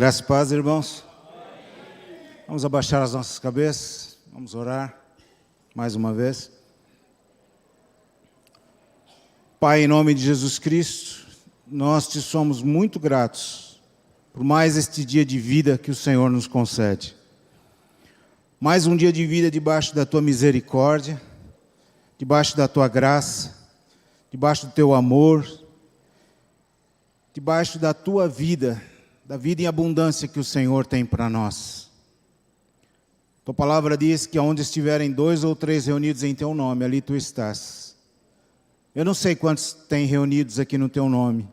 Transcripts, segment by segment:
Graças e paz, irmãos. Vamos abaixar as nossas cabeças, vamos orar mais uma vez. Pai, em nome de Jesus Cristo, nós te somos muito gratos por mais este dia de vida que o Senhor nos concede. Mais um dia de vida debaixo da tua misericórdia, debaixo da tua graça, debaixo do teu amor, debaixo da tua vida, da vida em abundância que o Senhor tem para nós. Tua palavra diz que onde estiverem 2 ou 3 reunidos em teu nome, ali tu estás. Eu não sei quantos tem reunidos aqui no teu nome,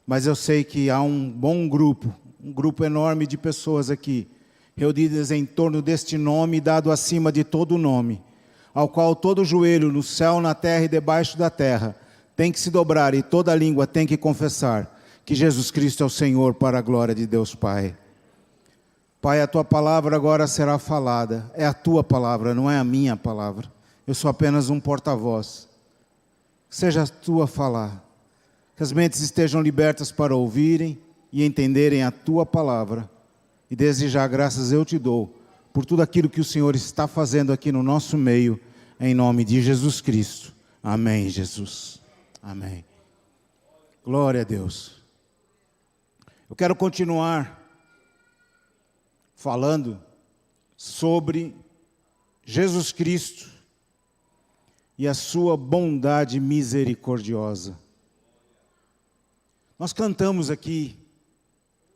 mas eu sei que há um bom grupo, um grupo enorme de pessoas aqui, reunidas em torno deste nome dado acima de todo nome, ao qual todo joelho no céu, na terra e debaixo da terra tem que se dobrar e toda língua tem que confessar que Jesus Cristo é o Senhor, para a glória de Deus Pai. Pai, a tua palavra agora será falada. É a tua palavra, não é a minha palavra. Eu sou apenas um porta-voz. Seja a tua falar. Que as mentes estejam libertas para ouvirem e entenderem a tua palavra. E desde já graças eu te dou por tudo aquilo que o Senhor está fazendo aqui no nosso meio, em nome de Jesus Cristo. Amém, Jesus. Amém. Glória a Deus. Eu quero continuar falando sobre Jesus Cristo e a sua bondade misericordiosa. Nós cantamos aqui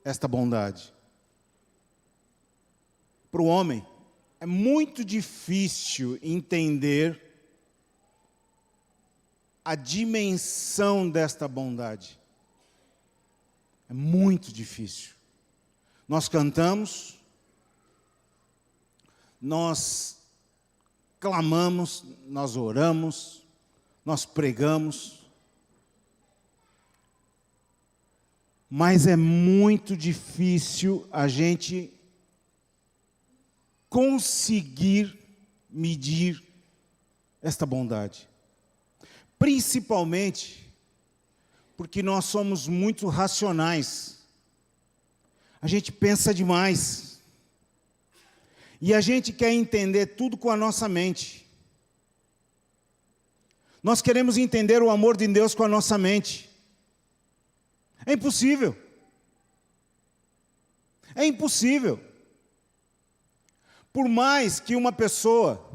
esta bondade. Para o homem, é muito difícil entender a dimensão desta bondade. É muito difícil. Nós cantamos, nós clamamos, nós oramos, nós pregamos, mas é muito difícil a gente conseguir medir esta bondade. Principalmente porque nós somos muito racionais. A gente pensa demais. E a gente quer entender tudo com a nossa mente. Nós queremos entender o amor de Deus com a nossa mente. É impossível. É impossível. Por mais que uma pessoa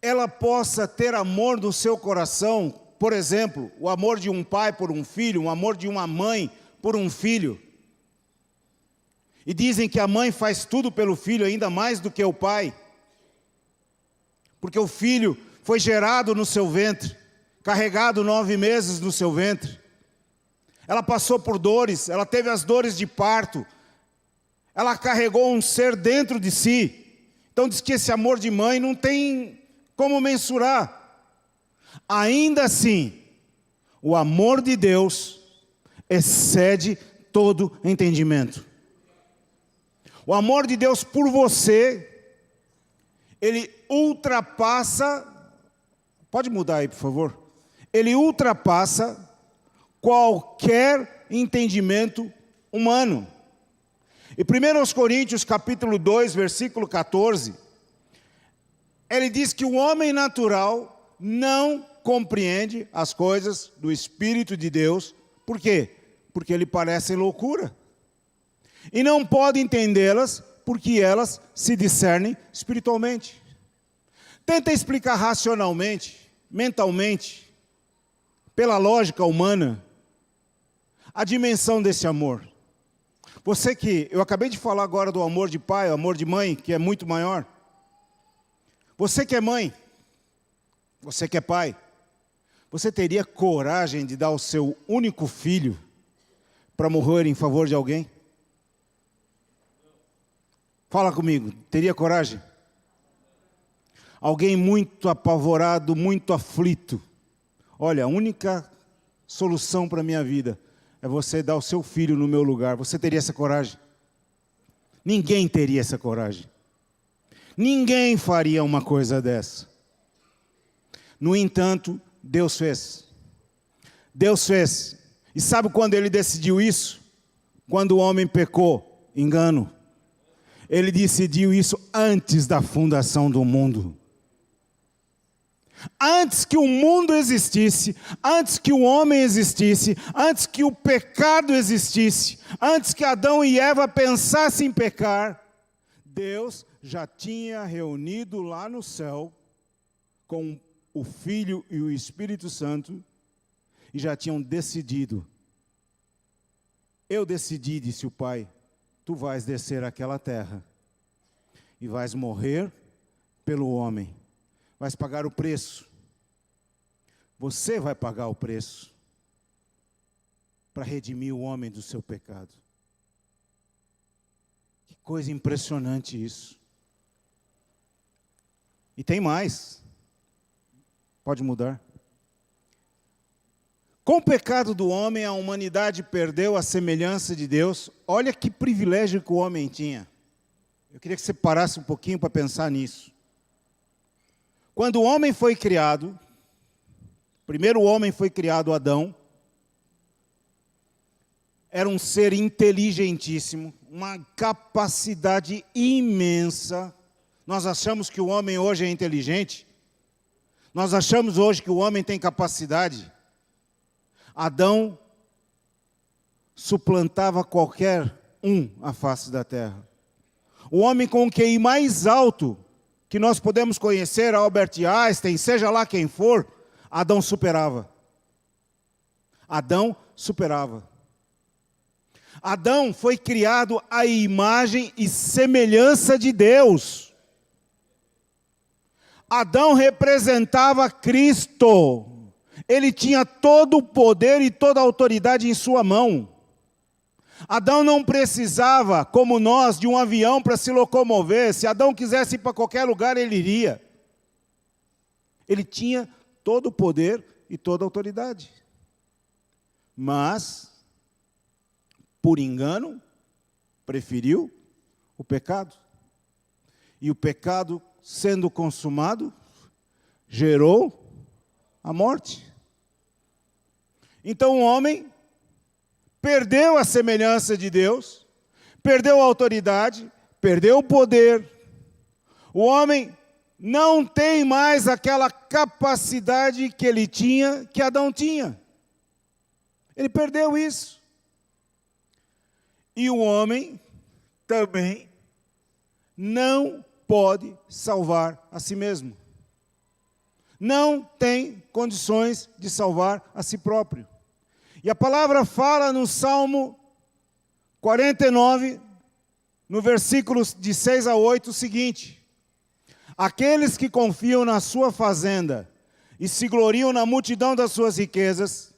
ela possa ter amor no seu coração, por exemplo, o amor de um pai por um filho, o amor de uma mãe por um filho. E dizem que a mãe faz tudo pelo filho, ainda mais do que o pai. Porque o filho foi gerado no seu ventre, carregado 9 meses no seu ventre. Ela passou por dores, ela teve as dores de parto. Ela carregou um ser dentro de si. Então diz que esse amor de mãe não tem como mensurar. Ainda assim, o amor de Deus excede todo entendimento. O amor de Deus por você, ele ultrapassa, pode mudar aí por favor, ele ultrapassa qualquer entendimento humano. E 1 Coríntios capítulo 2, versículo 14, ele diz que o homem natural não compreende as coisas do Espírito de Deus. Por quê? Porque lhe parecem loucura. E não pode entendê-las porque elas se discernem espiritualmente. Tenta explicar racionalmente, mentalmente, pela lógica humana, a dimensão desse amor. Eu acabei de falar agora do amor de pai, o amor de mãe, que é muito maior. Você que é mãe, você que é pai, você teria coragem de dar o seu único filho para morrer em favor de alguém? Fala comigo, teria coragem? Alguém muito apavorado, muito aflito. Olha, a única solução para a minha vida é você dar o seu filho no meu lugar. Você teria essa coragem? Ninguém teria essa coragem. Ninguém faria uma coisa dessa. No entanto, Deus fez. Deus fez. E sabe quando Ele decidiu isso? Quando o homem pecou, engano. Ele decidiu isso antes da fundação do mundo. Antes que o mundo existisse, antes que o homem existisse, antes que o pecado existisse, antes que Adão e Eva pensassem em pecar, Deus já tinha reunido lá no céu com o Filho e o Espírito Santo e já tinham decidido. Eu decidi, disse o Pai, tu vais descer àquela terra e vais morrer pelo homem. Vais pagar o preço. Você vai pagar o preço para redimir o homem do seu pecado. Que coisa impressionante isso. E tem mais. Pode mudar. Com o pecado do homem, a humanidade perdeu a semelhança de Deus. Olha que privilégio que o homem tinha. Eu queria que você parasse um pouquinho para pensar nisso. Quando o homem foi criado, primeiro o homem foi criado, Adão, era um ser inteligentíssimo, uma capacidade imensa. Nós achamos que o homem hoje é inteligente? Nós achamos hoje que o homem tem capacidade? Adão suplantava qualquer um à face da terra. O homem com o QI mais alto que nós podemos conhecer, Albert Einstein, seja lá quem for, Adão superava. Adão superava. Adão foi criado à imagem e semelhança de Deus. Adão representava Cristo. Ele tinha todo o poder e toda a autoridade em sua mão. Adão não precisava, como nós, de um avião para se locomover. Se Adão quisesse ir para qualquer lugar, ele iria. Ele tinha todo o poder e toda a autoridade. Mas, por engano, preferiu o pecado. E o pecado, sendo consumado, gerou a morte. Então o homem perdeu a semelhança de Deus, perdeu a autoridade, perdeu o poder. O homem não tem mais aquela capacidade que ele tinha, que Adão tinha. Ele perdeu isso. E o homem também não pode salvar a si mesmo. Não tem condições de salvar a si próprio. E a palavra fala no Salmo 49, no versículos de 6 a 8, o seguinte: aqueles que confiam na sua fazenda e se gloriam na multidão das suas riquezas,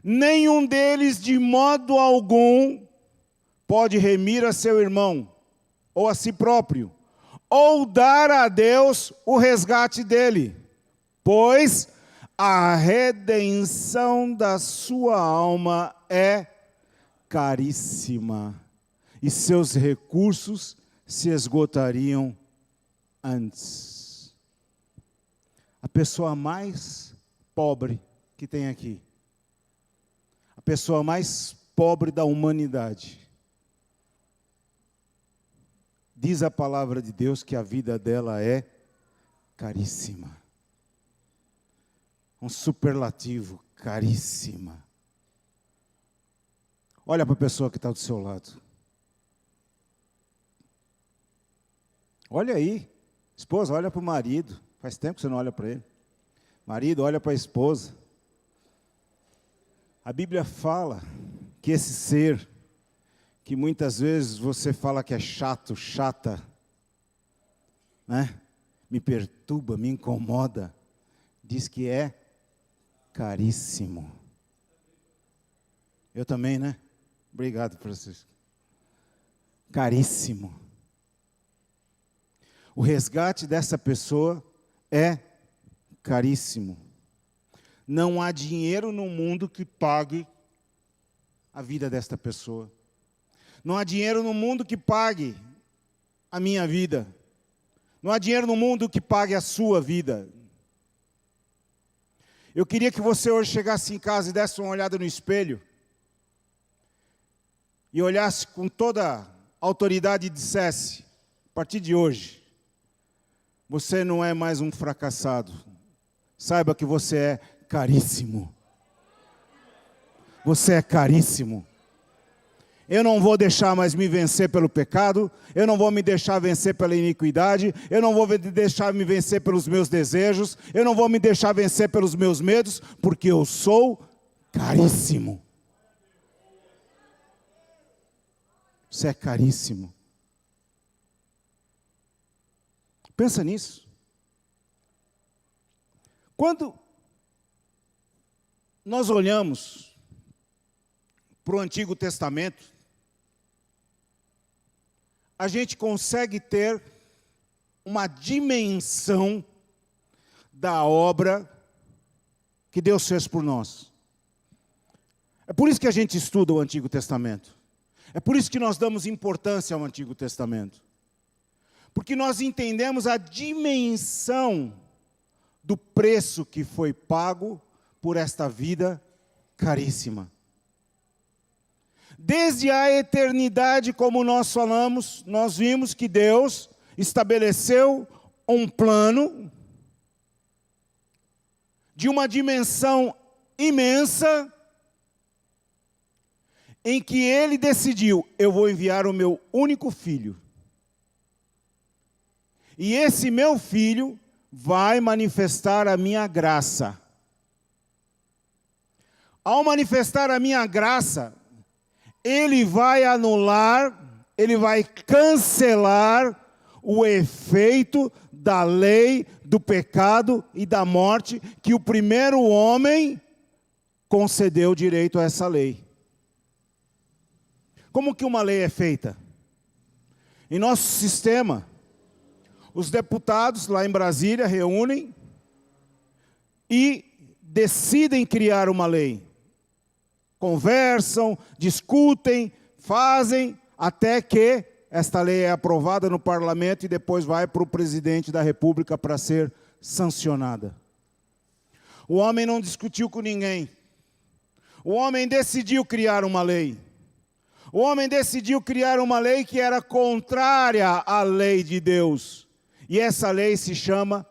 nenhum deles de modo algum pode remir a seu irmão, ou a si próprio, ou dar a Deus o resgate dele, pois a redenção da sua alma é caríssima, e seus recursos se esgotariam antes. A pessoa mais pobre que tem aqui, a pessoa mais pobre da humanidade, diz a palavra de Deus que a vida dela é caríssima. Um superlativo, caríssima. Olha para a pessoa que está do seu lado. Olha aí. Esposa, olha para o marido. Faz tempo que você não olha para ele. Marido, olha para a esposa. A Bíblia fala que esse ser, que muitas vezes você fala que é chato, chata, né? Me perturba, me incomoda, diz que é caríssimo. Eu também, né? Obrigado, Francisco. Caríssimo. O resgate dessa pessoa é caríssimo. Não há dinheiro no mundo que pague a vida desta pessoa. Não há dinheiro no mundo que pague a minha vida. Não há dinheiro no mundo que pague a sua vida. Eu queria que você hoje chegasse em casa e desse uma olhada no espelho e olhasse com toda a autoridade e dissesse, a partir de hoje, você não é mais um fracassado. Saiba que você é caríssimo. Você é caríssimo. Eu não vou deixar mais me vencer pelo pecado, eu não vou me deixar vencer pela iniquidade, eu não vou deixar me vencer pelos meus desejos, eu não vou me deixar vencer pelos meus medos, porque eu sou caríssimo. Você é caríssimo. Pensa nisso. Quando nós olhamos para o Antigo Testamento, a gente consegue ter uma dimensão da obra que Deus fez por nós. É por isso que a gente estuda o Antigo Testamento. É por isso que nós damos importância ao Antigo Testamento. Porque nós entendemos a dimensão do preço que foi pago por esta vida caríssima. Desde a eternidade, como nós falamos, nós vimos que Deus estabeleceu um plano de uma dimensão imensa, em que Ele decidiu, eu vou enviar o meu único filho. E esse meu filho vai manifestar a minha graça. Ao manifestar a minha graça, Ele vai anular, Ele vai cancelar o efeito da lei, do pecado e da morte, que o primeiro homem concedeu direito a essa lei. Como que uma lei é feita? Em nosso sistema, os deputados lá em Brasília reúnem e decidem criar uma lei. Conversam, discutem, fazem, até que esta lei é aprovada no parlamento e depois vai para o presidente da República para ser sancionada. O homem não discutiu com ninguém. O homem decidiu criar uma lei. O homem decidiu criar uma lei que era contrária à lei de Deus. E essa lei se chama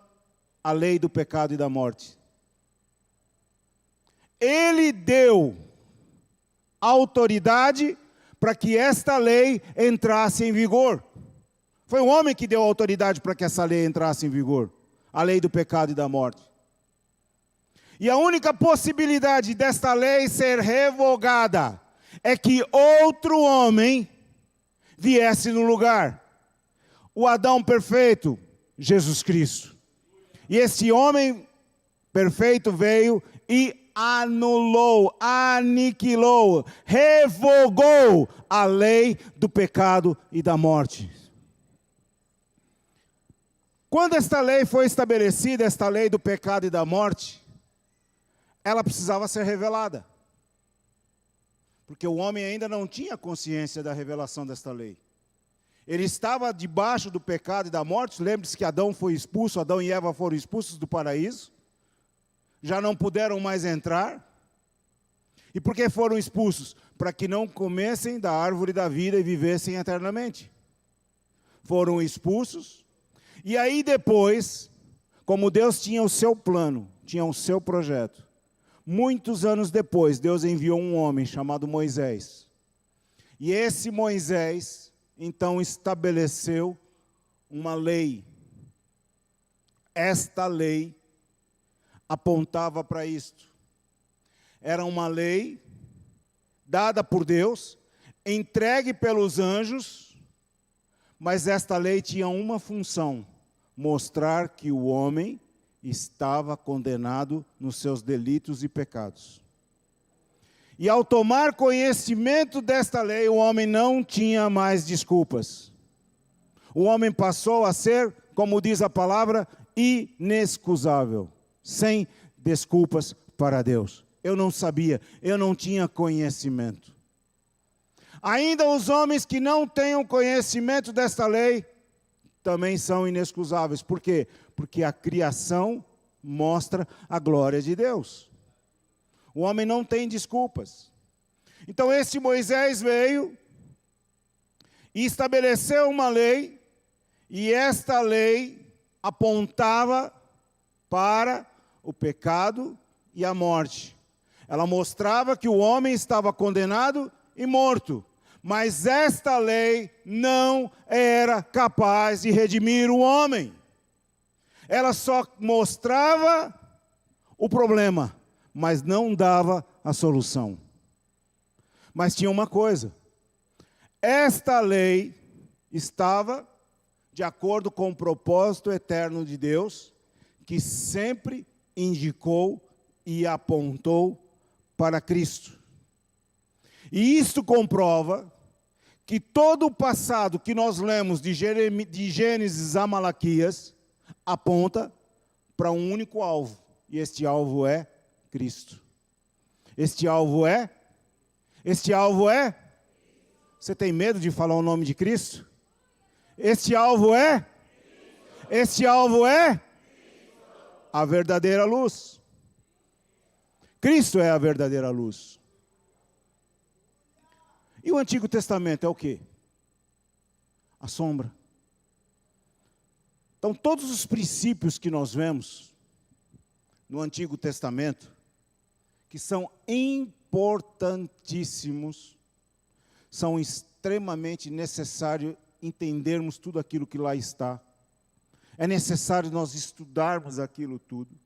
a lei do pecado e da morte. Ele deu autoridade para que esta lei entrasse em vigor. Foi o homem que deu autoridade para que essa lei entrasse em vigor. A lei do pecado e da morte. E a única possibilidade desta lei ser revogada é que outro homem viesse no lugar. O Adão perfeito, Jesus Cristo. E esse homem perfeito veio e anulou, aniquilou, revogou a lei do pecado e da morte. Quando esta lei foi estabelecida, esta lei do pecado e da morte, ela precisava ser revelada. Porque o homem ainda não tinha consciência da revelação desta lei. Ele estava debaixo do pecado e da morte. Lembre-se que Adão foi expulso, Adão e Eva foram expulsos do paraíso. Já não puderam mais entrar. E por que foram expulsos? Para que não comessem da árvore da vida e vivessem eternamente. Foram expulsos. E aí depois, como Deus tinha o seu plano, tinha o seu projeto, muitos anos depois, Deus enviou um homem chamado Moisés. E esse Moisés, então, estabeleceu uma lei. Esta lei apontava para isto. Era uma lei dada por Deus, entregue pelos anjos, mas esta lei tinha uma função: mostrar que o homem estava condenado nos seus delitos e pecados. E ao tomar conhecimento desta lei, o homem não tinha mais desculpas. O homem passou a ser, como diz a palavra, inexcusável, sem desculpas para Deus. Eu não sabia, eu não tinha conhecimento. Ainda os homens que não tenham conhecimento desta lei, também são inexcusáveis. Por quê? Porque a criação mostra a glória de Deus. O homem não tem desculpas. Então esse Moisés veio e estabeleceu uma lei, e esta lei apontava para o pecado e a morte. Ela mostrava que o homem estava condenado e morto, mas esta lei não era capaz de redimir o homem. Ela só mostrava o problema, mas não dava a solução. Mas tinha uma coisa: esta lei estava de acordo com o propósito eterno de Deus, que sempre indicou e apontou para Cristo. E isto comprova que todo o passado que nós lemos de Gênesis a Malaquias aponta para um único alvo, e este alvo é Cristo. Este alvo é? Você tem medo de falar o nome de Cristo? Este alvo é? A verdadeira luz. Cristo é a verdadeira luz. E o Antigo Testamento é o quê? A sombra. Então, todos os princípios que nós vemos no Antigo Testamento, que são importantíssimos, são extremamente necessários entendermos tudo aquilo que lá está. É necessário nós estudarmos aquilo tudo.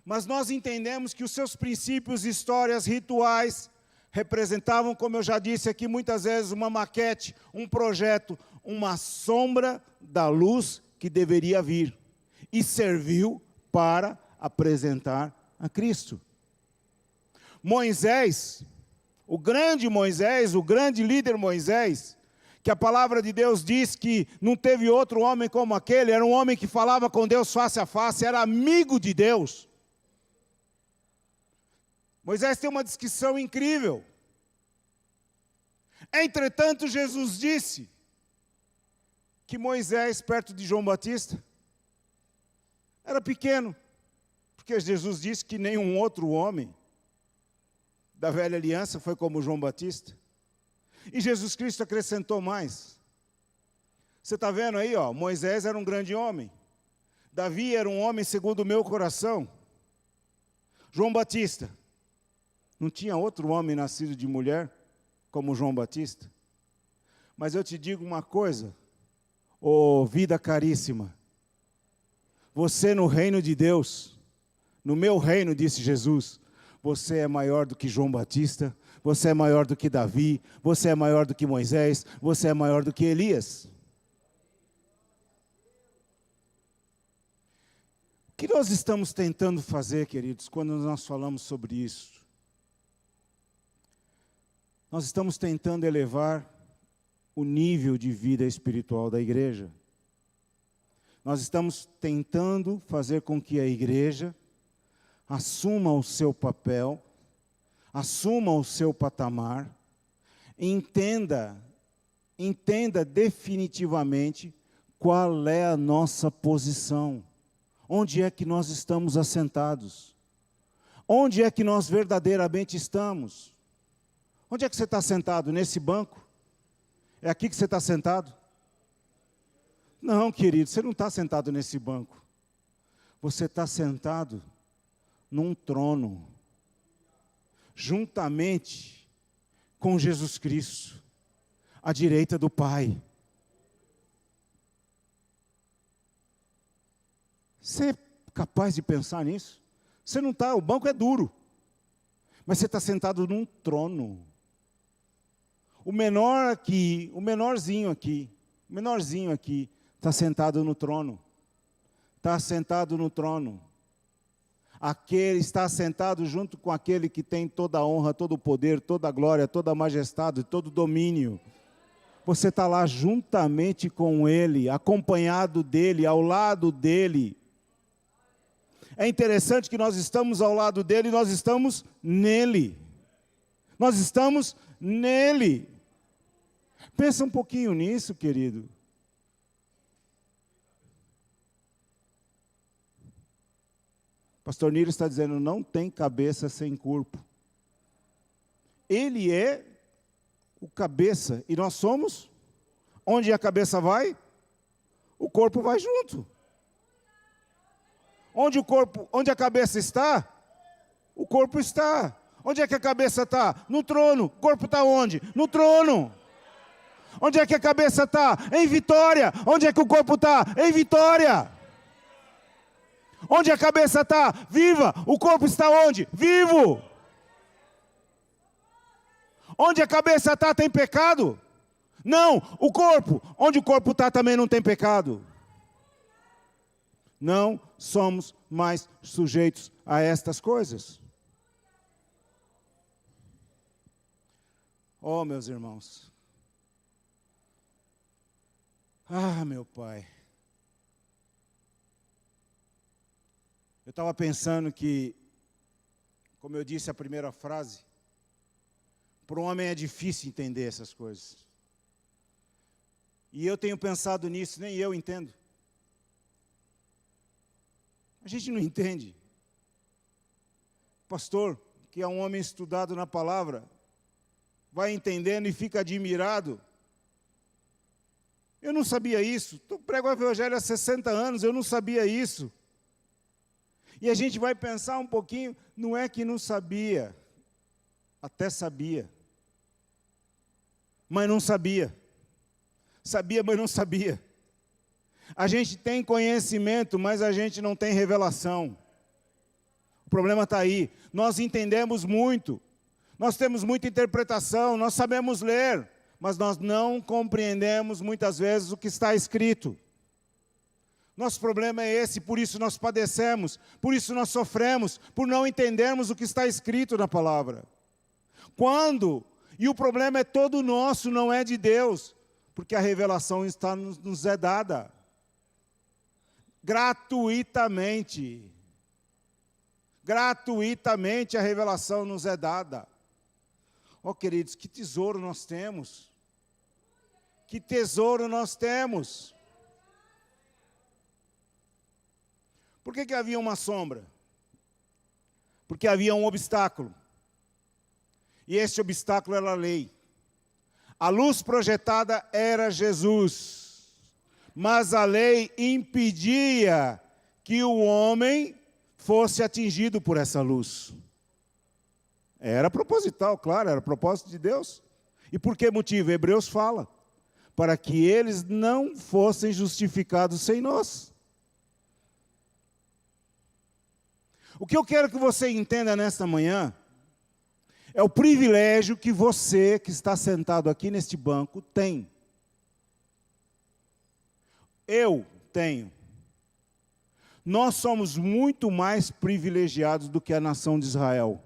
Mas nós entendemos que os seus princípios, histórias, rituais, representavam, como eu já disse aqui muitas vezes, uma maquete, um projeto, uma sombra da luz que deveria vir. E serviu para apresentar a Cristo. Moisés, o grande líder Moisés, que a palavra de Deus diz que não teve outro homem como aquele, era um homem que falava com Deus face a face, era amigo de Deus. Moisés tem uma descrição incrível. Entretanto, Jesus disse que Moisés, perto de João Batista, era pequeno, porque Jesus disse que nenhum outro homem da velha aliança foi como João Batista. E Jesus Cristo acrescentou mais. Você está vendo aí, ó, Moisés era um grande homem. Davi era um homem segundo o meu coração. João Batista, não tinha outro homem nascido de mulher como João Batista. Mas eu te digo uma coisa, ô vida caríssima, você no reino de Deus, no meu reino, disse Jesus, você é maior do que João Batista, você é maior do que Davi, você é maior do que Moisés, você é maior do que Elias. O que nós estamos tentando fazer, queridos, quando nós falamos sobre isso? Nós estamos tentando elevar o nível de vida espiritual da igreja. Nós estamos tentando fazer com que a igreja assuma o seu papel, assuma o seu patamar, entenda definitivamente qual é a nossa posição, onde é que nós estamos assentados, onde é que nós verdadeiramente estamos. Onde é que você está sentado? Nesse banco? É aqui que você está sentado? Não, querido, você não está sentado nesse banco. Você está sentado num trono, juntamente com Jesus Cristo, à direita do Pai. Você é capaz de pensar nisso? Você não está, o banco é duro, mas você está sentado num trono. O menorzinho aqui, está sentado no trono. Está sentado no trono. Aquele está sentado junto com aquele que tem toda a honra, todo o poder, toda a glória, toda a majestade, todo o domínio. Você está lá juntamente com ele, acompanhado dele, ao lado dele. É interessante que nós estamos ao lado dele, nós estamos nele. Nós estamos nele. Pensa um pouquinho nisso, querido. Pastor Nilo está dizendo, não tem cabeça sem corpo. Ele é o cabeça, e nós somos Onde a cabeça vai, o corpo vai junto. Onde a cabeça está, o corpo está. Onde é que a cabeça está? No trono. O corpo está onde? No trono. Onde é que a cabeça está? Em vitória. Onde é que o corpo está? Em vitória. Onde a cabeça está? Viva. O corpo está onde? Vivo. Onde a cabeça está tem pecado? Não, o corpo. Onde o corpo está também não tem pecado. Não somos mais sujeitos a estas coisas. Oh, meus irmãos. Ah, meu Pai. Eu estava pensando que, como eu disse a primeira frase, para um homem é difícil entender essas coisas. E eu tenho pensado nisso, nem eu entendo. A gente não entende. Pastor, que é um homem estudado na palavra, vai entendendo e fica admirado. Eu não sabia isso. Eu prego o evangelho há 60 anos, eu não sabia isso. E a gente vai pensar um pouquinho, não é que não sabia, até sabia. Mas não sabia. Sabia, mas não sabia. A gente tem conhecimento, mas a gente não tem revelação. O problema está aí. Nós entendemos muito. Nós temos muita interpretação, nós sabemos ler, mas nós não compreendemos muitas vezes o que está escrito. Nosso problema é esse, por isso nós padecemos, por isso nós sofremos, por não entendermos o que está escrito na palavra. E o problema é todo nosso, não é de Deus, porque a revelação nos é dada gratuitamente. Gratuitamente a revelação nos é dada. Oh, queridos, que tesouro nós temos. Que tesouro nós temos. Por que havia uma sombra? Porque havia um obstáculo. E este obstáculo era a lei. A luz projetada era Jesus. Mas a lei impedia que o homem fosse atingido por essa luz. Era proposital, claro, era propósito de Deus. E por que motivo? Hebreus fala. Para que eles não fossem justificados sem nós. O que eu quero que você entenda nesta manhã é o privilégio que você, que está sentado aqui neste banco, tem. Eu tenho. Nós somos muito mais privilegiados do que a nação de Israel.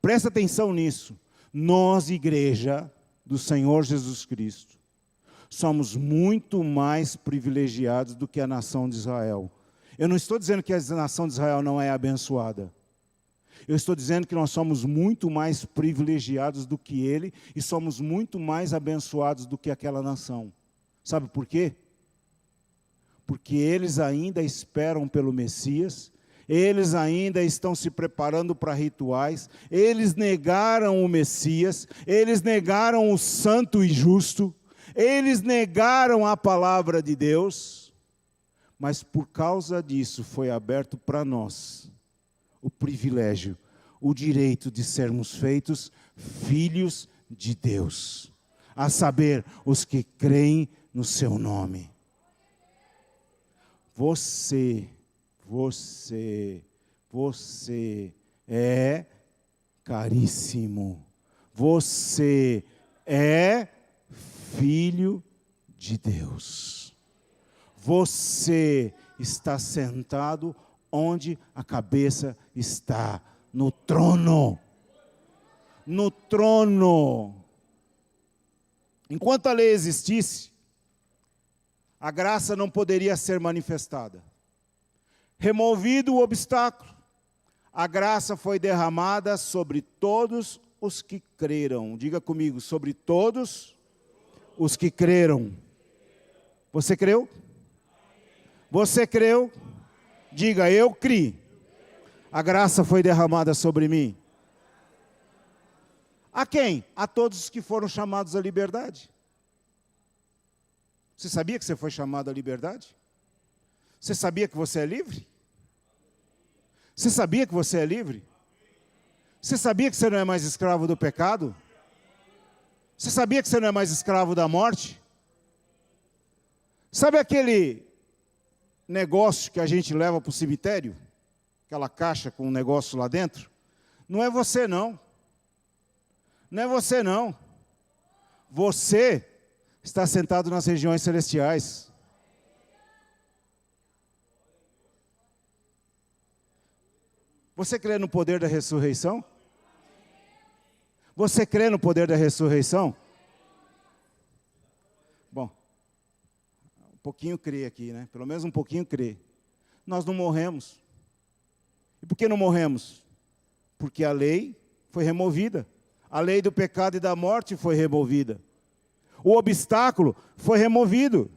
Presta atenção nisso. Nós, igreja do Senhor Jesus Cristo, somos muito mais privilegiados do que a nação de Israel. Eu não estou dizendo que a nação de Israel não é abençoada. Eu estou dizendo que nós somos muito mais privilegiados do que ele e somos muito mais abençoados do que aquela nação. Sabe por quê? Porque eles ainda esperam pelo Messias, eles ainda estão se preparando para rituais, eles negaram o Messias, eles negaram o santo e justo, eles negaram a palavra de Deus, mas por causa disso foi aberto para nós o privilégio, o direito de sermos feitos filhos de Deus, a saber, os que creem no seu nome. Você é caríssimo. Você é filho de Deus. Você está sentado onde a cabeça está, no trono. No trono. Enquanto a lei existisse, a graça não poderia ser manifestada. Removido o obstáculo, a graça foi derramada sobre todos os que creram. Diga comigo, sobre todos os que creram. Você creu? Você creu? Diga, eu criei. A graça foi derramada sobre mim. A quem? A todos os que foram chamados à liberdade. Você sabia que você foi chamado à liberdade? Você sabia que você é livre? Você sabia que você é livre? Você sabia que você não é mais escravo do pecado? Você sabia que você não é mais escravo da morte? Sabe aquele negócio que a gente leva para o cemitério? Aquela caixa com um negócio lá dentro? Não é você não. Não é você não. Você está sentado nas regiões celestiais. Você crê no poder da ressurreição? Você crê no poder da ressurreição? Bom, um pouquinho crê aqui, né? Pelo menos um pouquinho crê. Nós não morremos. E por que não morremos? Porque a lei foi removida. A lei do pecado e da morte foi removida. O obstáculo foi removido.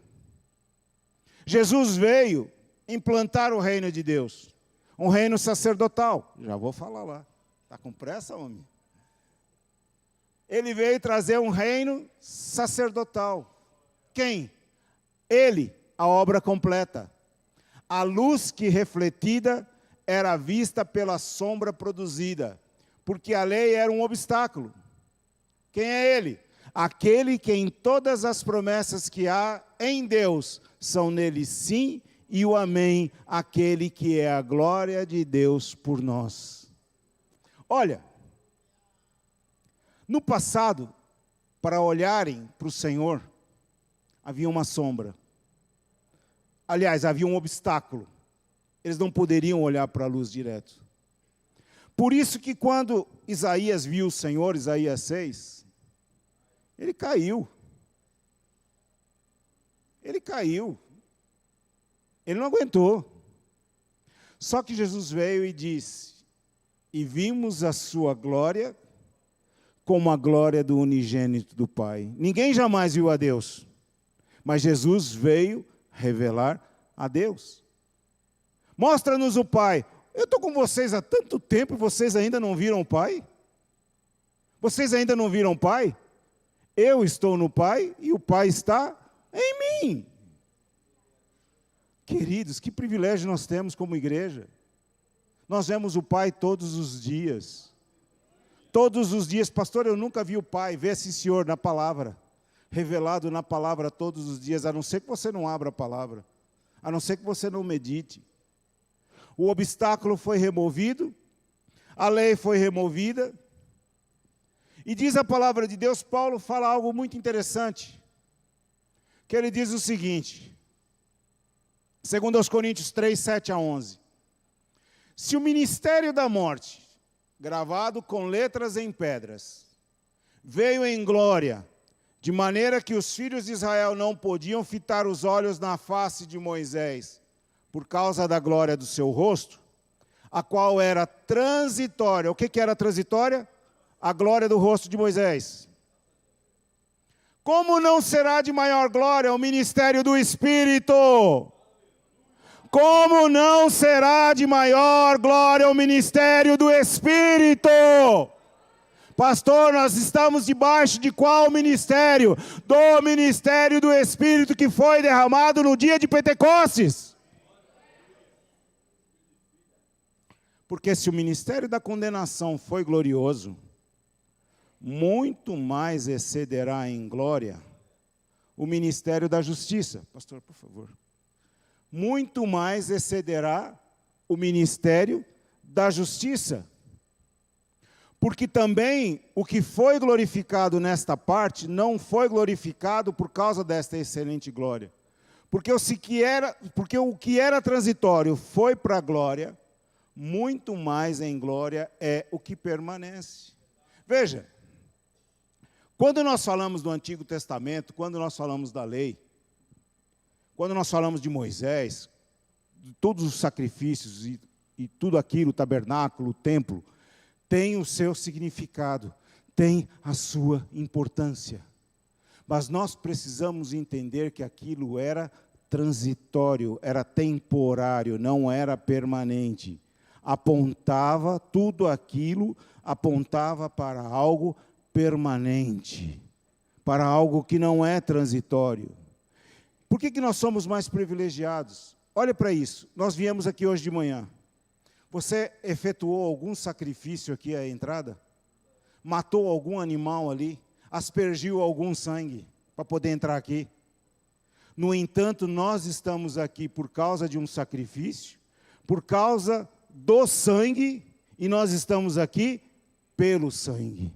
Jesus veio implantar o reino de Deus. Um reino sacerdotal. Já vou falar lá. Está com pressa, homem? Ele veio trazer um reino sacerdotal. Quem? Ele, a obra completa. A luz que refletida era vista pela sombra produzida. Porque a lei era um obstáculo. Quem é ele? Aquele que em todas as promessas que há em Deus, são nele sim e o amém, aquele que é a glória de Deus por nós. Olha, no passado, para olharem para o Senhor, havia uma sombra. Aliás, havia um obstáculo. Eles não poderiam olhar para a luz direto. Por isso que quando Isaías viu o Senhor, Isaías 6, ele caiu. Ele caiu. Ele não aguentou. Só que Jesus veio e disse, e vimos a sua glória como a glória do unigênito do Pai. Ninguém jamais viu a Deus, mas Jesus veio revelar a Deus. Mostra-nos o Pai. Eu estou com vocês há tanto tempo e vocês ainda não viram o Pai? Vocês ainda não viram o Pai? Eu estou no Pai e o Pai está em mim. Queridos, que privilégio nós temos como igreja. Nós vemos o Pai todos os dias. Todos os dias. Pastor, eu nunca vi o Pai. Vê esse Senhor na palavra. Revelado na palavra todos os dias. A não ser que você não abra a palavra. A não ser que você não medite. O obstáculo foi removido, a lei foi removida, e diz a palavra de Deus, Paulo fala algo muito interessante, que ele diz o seguinte, 2 Coríntios 3, 7 a 11, se o ministério da morte, gravado com letras em pedras, veio em glória, de maneira que os filhos de Israel não podiam fitar os olhos na face de Moisés, por causa da glória do seu rosto, a qual era transitória. O que era transitória? A glória do rosto de Moisés. Como não será de maior glória o ministério do Espírito? Como não será de maior glória o ministério do Espírito? Pastor, nós estamos debaixo de qual ministério? Do ministério do Espírito que foi derramado no dia de Pentecostes. Porque se o ministério da condenação foi glorioso, muito mais excederá em glória o ministério da justiça. Pastor, por favor. Muito mais excederá o ministério da justiça. Porque também o que foi glorificado nesta parte não foi glorificado por causa desta excelente glória. Porque o que era transitório foi para a glória, muito mais em glória é o que permanece. Veja, quando nós falamos do Antigo Testamento, quando nós falamos da lei, quando nós falamos de Moisés, de todos os sacrifícios e tudo aquilo, o tabernáculo, o templo, tem o seu significado, tem a sua importância. Mas nós precisamos entender que aquilo era transitório, era temporário, não era permanente. Apontava, tudo aquilo apontava para algo permanente, para algo que não é transitório. Por que nós somos mais privilegiados? Olha para isso, nós viemos aqui hoje de manhã. Você efetuou algum sacrifício aqui à entrada? Matou algum animal ali? Aspergiu algum sangue para poder entrar aqui? No entanto, nós estamos aqui por causa de um sacrifício, por causa do sangue, e nós estamos aqui pelo sangue.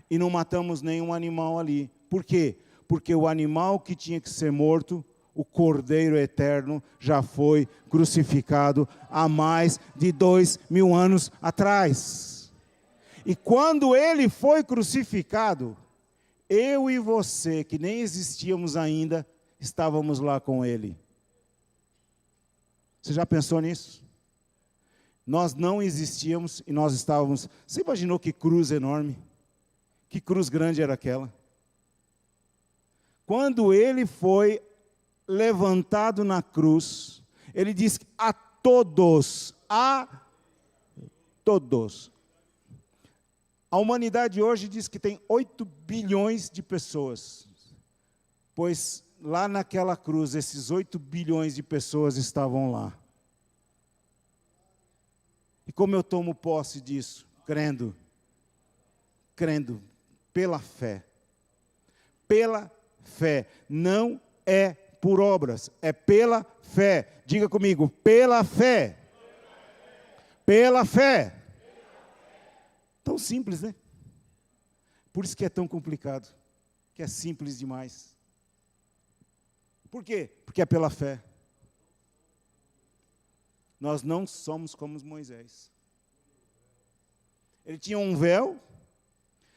E não matamos nenhum animal ali. Por quê? Porque o animal que tinha que ser morto, o Cordeiro Eterno, já foi crucificado há mais de 2000 anos atrás. E quando ele foi crucificado, eu e você, que nem existíamos ainda, estávamos lá com ele. Você já pensou nisso? Nós não existíamos e nós estávamos... Você imaginou que cruz enorme? Que cruz grande era aquela? Quando ele foi levantado na cruz, ele diz a todos, a humanidade hoje diz que tem 8 bilhões de pessoas, pois lá naquela cruz, esses 8 bilhões de pessoas estavam lá. E como eu tomo posse disso? Crendo, pela fé. Pela fé, não é por obras, é pela fé. Diga comigo, pela fé. Pela fé. Tão simples, né? Por isso que é tão complicado, que é simples demais. Por quê? Porque é pela fé. Nós não somos como Moisés. Ele tinha um véu,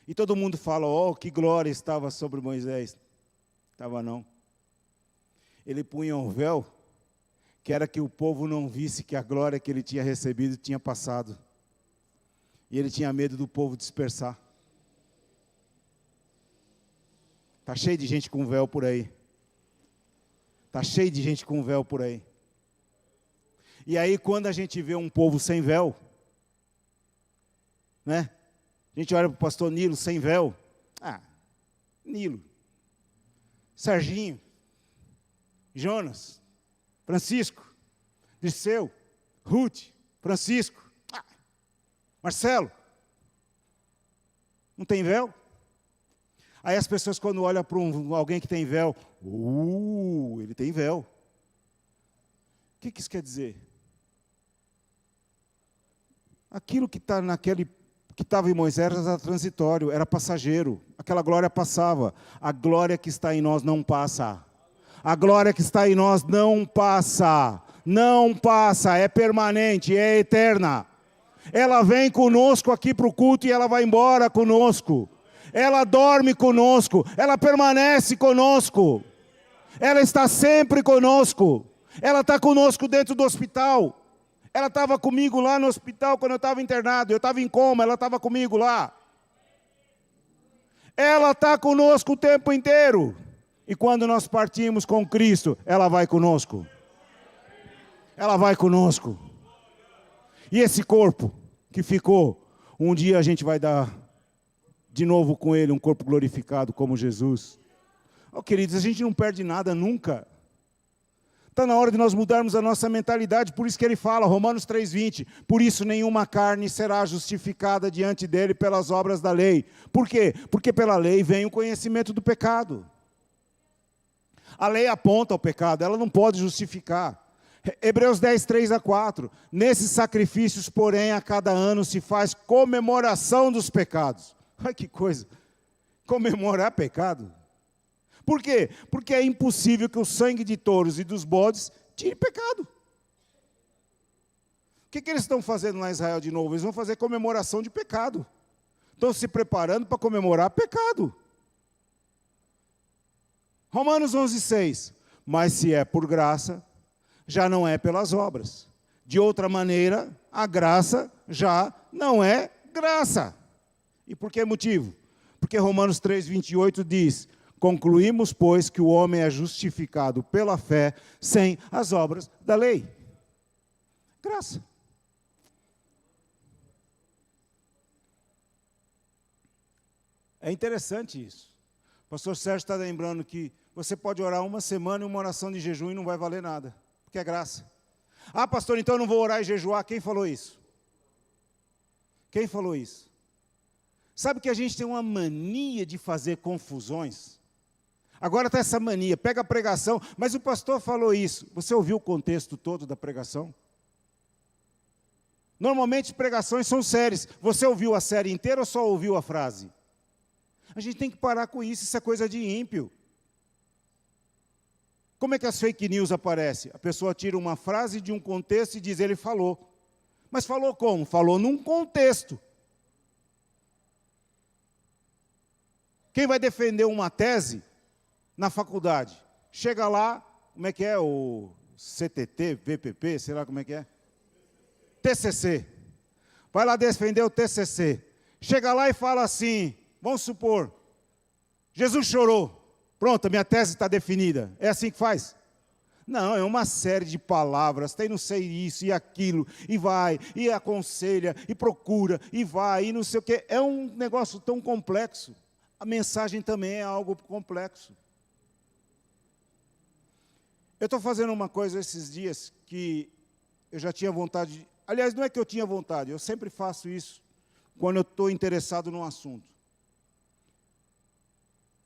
e todo mundo fala, oh, que glória estava sobre Moisés. Estava não. Ele punha um véu, que era que o povo não visse que a glória que ele tinha recebido tinha passado. E ele tinha medo do povo dispersar. Está cheio de gente com véu por aí. Está cheio de gente com véu por aí. E aí quando a gente vê um povo sem véu, né? A gente olha para o pastor Nilo sem véu. Ah, Nilo. Serginho. Jonas. Francisco. Dirceu. Ruth. Francisco. Ah, Marcelo. Não tem véu? Aí as pessoas quando olham para alguém que tem véu, ele tem véu. O que isso quer dizer? Aquilo que está que estava em Moisés era transitório, era passageiro. Aquela glória passava. A glória que está em nós não passa. A glória que está em nós não passa. Não passa, é permanente, é eterna. Ela vem conosco aqui para o culto e ela vai embora conosco. Ela dorme conosco, ela permanece conosco. Ela está sempre conosco. Ela está conosco dentro do hospital. Ela estava comigo lá no hospital quando eu estava internado. Eu estava em coma, ela estava comigo lá. Ela está conosco o tempo inteiro. E quando nós partimos com Cristo, ela vai conosco. Ela vai conosco. E esse corpo que ficou, um dia a gente vai dar de novo com ele um corpo glorificado como Jesus. Oh, queridos, a gente não perde nada nunca. Está na hora de nós mudarmos a nossa mentalidade, por isso que ele fala, Romanos 3,20, por isso nenhuma carne será justificada diante dele pelas obras da lei. Por quê? Porque pela lei vem o conhecimento do pecado. A lei aponta ao pecado, ela não pode justificar. Hebreus 10, 3-4, nesses sacrifícios, porém, a cada ano se faz comemoração dos pecados. Olha que coisa, comemorar pecado. Por quê? Porque é impossível que o sangue de touros e dos bodes tire pecado. O que eles estão fazendo lá em Israel de novo? Eles vão fazer comemoração de pecado. Estão se preparando para comemorar pecado. Romanos 11:6. Mas se é por graça, já não é pelas obras. De outra maneira, a graça já não é graça. E por que motivo? Porque Romanos 3:28 diz, concluímos, pois, que o homem é justificado pela fé, sem as obras da lei. Graça. É interessante isso. O pastor Sérgio está lembrando que Você pode orar uma semana em uma oração de jejum e não vai valer nada, porque é graça. Ah, pastor, então eu não vou orar e jejuar. Quem falou isso? Quem falou isso? Sabe que a gente tem uma mania de fazer confusões? Agora está essa mania, pega a pregação, mas o pastor falou isso. Você ouviu o contexto todo da pregação? Normalmente pregações são séries. Você ouviu a série inteira ou só ouviu a frase? A gente tem que parar com isso é coisa de ímpio. Como é que as fake news aparecem? A pessoa tira uma frase de um contexto e diz, ele falou. Mas falou como? Falou num contexto. Quem vai defender uma tese na faculdade? Chega lá, como é que é? O CTT, VPP, sei lá como é que é? TCC. Vai lá defender o TCC. Chega lá e fala assim, vamos supor, Jesus chorou. Pronto, a minha tese está definida. É assim que faz? Não, é uma série de palavras, tem não sei isso e aquilo, e vai, e aconselha, e procura, e vai, e não sei o quê. É um negócio tão complexo. A mensagem também é algo complexo. Eu estou fazendo uma coisa esses dias que eu já tinha vontade de... Aliás, não é que eu tinha vontade, eu sempre faço isso quando eu estou interessado num assunto.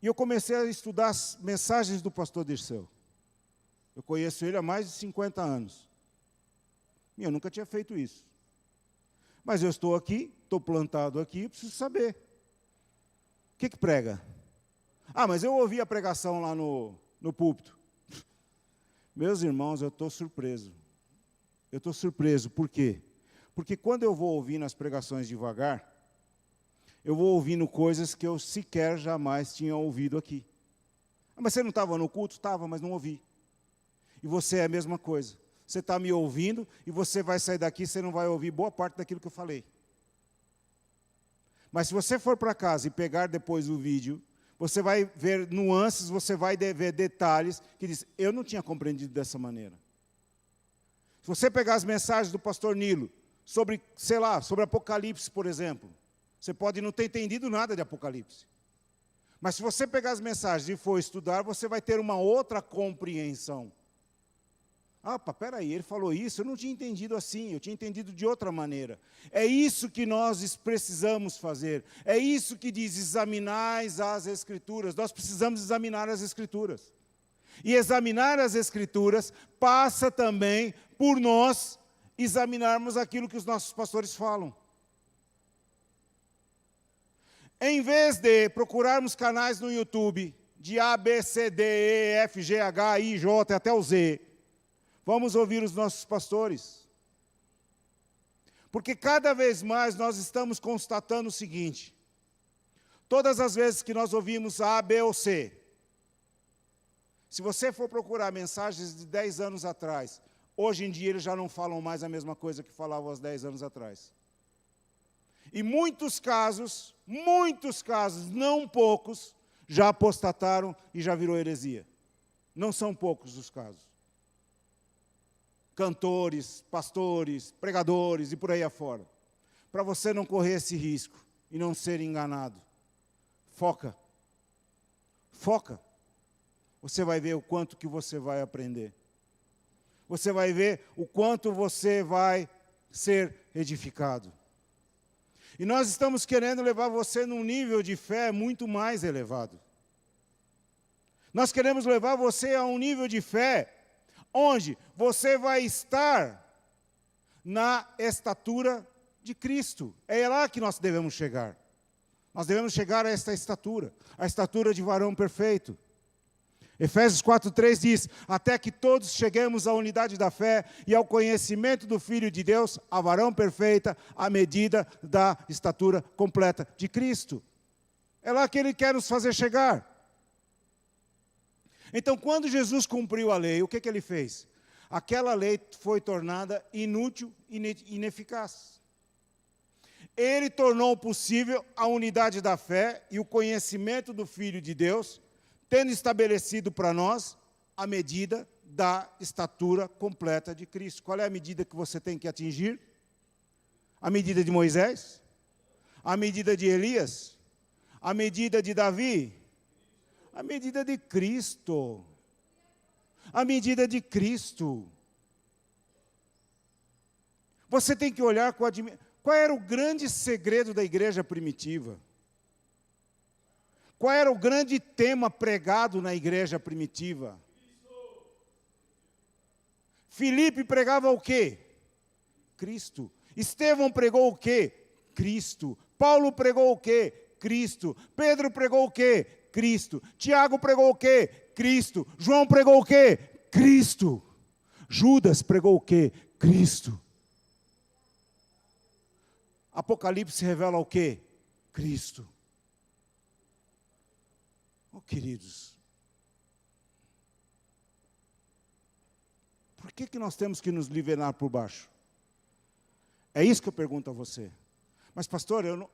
E eu comecei a estudar as mensagens do pastor Dirceu. Eu conheço ele há mais de 50 anos. E eu nunca tinha feito isso. Mas eu estou aqui, estou plantado aqui, preciso saber. O que prega? Ah, mas eu ouvi a pregação lá no púlpito. Meus irmãos, eu estou surpreso. Eu estou surpreso, por quê? Porque quando eu vou ouvindo as pregações devagar, eu vou ouvindo coisas que eu sequer jamais tinha ouvido aqui. Ah, mas você não estava no culto? Estava, mas não ouvi. E você é a mesma coisa. Você está me ouvindo e você vai sair daqui, você não vai ouvir boa parte daquilo que eu falei. Mas se você for para casa e pegar depois o vídeo, você vai ver nuances, você vai ver detalhes que diz, eu não tinha compreendido dessa maneira. Se você pegar as mensagens do pastor Nilo, sobre, sei lá, sobre Apocalipse, por exemplo, você pode não ter entendido nada de Apocalipse. Mas se você pegar as mensagens e for estudar, você vai ter uma outra compreensão. Ah, peraí, ele falou isso, eu não tinha entendido assim, eu tinha entendido de outra maneira. É isso que nós precisamos fazer. É isso que diz, examinais as Escrituras. Nós precisamos examinar as Escrituras. E examinar as Escrituras passa também por nós examinarmos aquilo que os nossos pastores falam. Em vez de procurarmos canais no YouTube, de A, B, C, D, E, F, G, H, I, J, até o Z, vamos ouvir os nossos pastores. Porque cada vez mais nós estamos constatando o seguinte, todas as vezes que nós ouvimos A, B ou C, se você for procurar mensagens de 10 anos atrás, hoje em dia eles já não falam mais a mesma coisa que falavam há 10 anos atrás. E muitos casos, não poucos, já apostataram e já virou heresia. Não são poucos os casos. Cantores, pastores, pregadores e por aí afora. Para você não correr esse risco e não ser enganado, foca. Foca. Você vai ver o quanto que você vai aprender. Você vai ver o quanto você vai ser edificado. E nós estamos querendo levar você num nível de fé muito mais elevado. Nós queremos levar você a um nível de fé onde você vai estar na estatura de Cristo. É lá que nós devemos chegar. Nós devemos chegar a esta estatura, a estatura de varão perfeito. Efésios 4:3 diz, até que todos cheguemos à unidade da fé e ao conhecimento do Filho de Deus, a varão perfeita, à medida da estatura completa de Cristo. É lá que Ele quer nos fazer chegar. Então, quando Jesus cumpriu a lei, o que Ele fez? Aquela lei foi tornada inútil e ineficaz. Ele tornou possível a unidade da fé e o conhecimento do Filho de Deus, tendo estabelecido para nós a medida da estatura completa de Cristo. Qual é a medida que você tem que atingir? A medida de Moisés? A medida de Elias? A medida de Davi? A medida de Cristo. A medida de Cristo. Você tem que olhar com admiração. Qual era o grande segredo da igreja primitiva? Qual era o grande tema pregado na igreja primitiva? Filipe pregava o quê? Cristo. Estevão pregou o quê? Cristo. Paulo pregou o quê? Cristo. Pedro pregou o quê? Cristo. Tiago pregou o quê? Cristo. João pregou o quê? Cristo. Judas pregou o quê? Cristo. Apocalipse revela o quê? Cristo. Oh, queridos, por que nós temos que nos nivelar por baixo? É isso que eu pergunto a você. Mas pastor, eu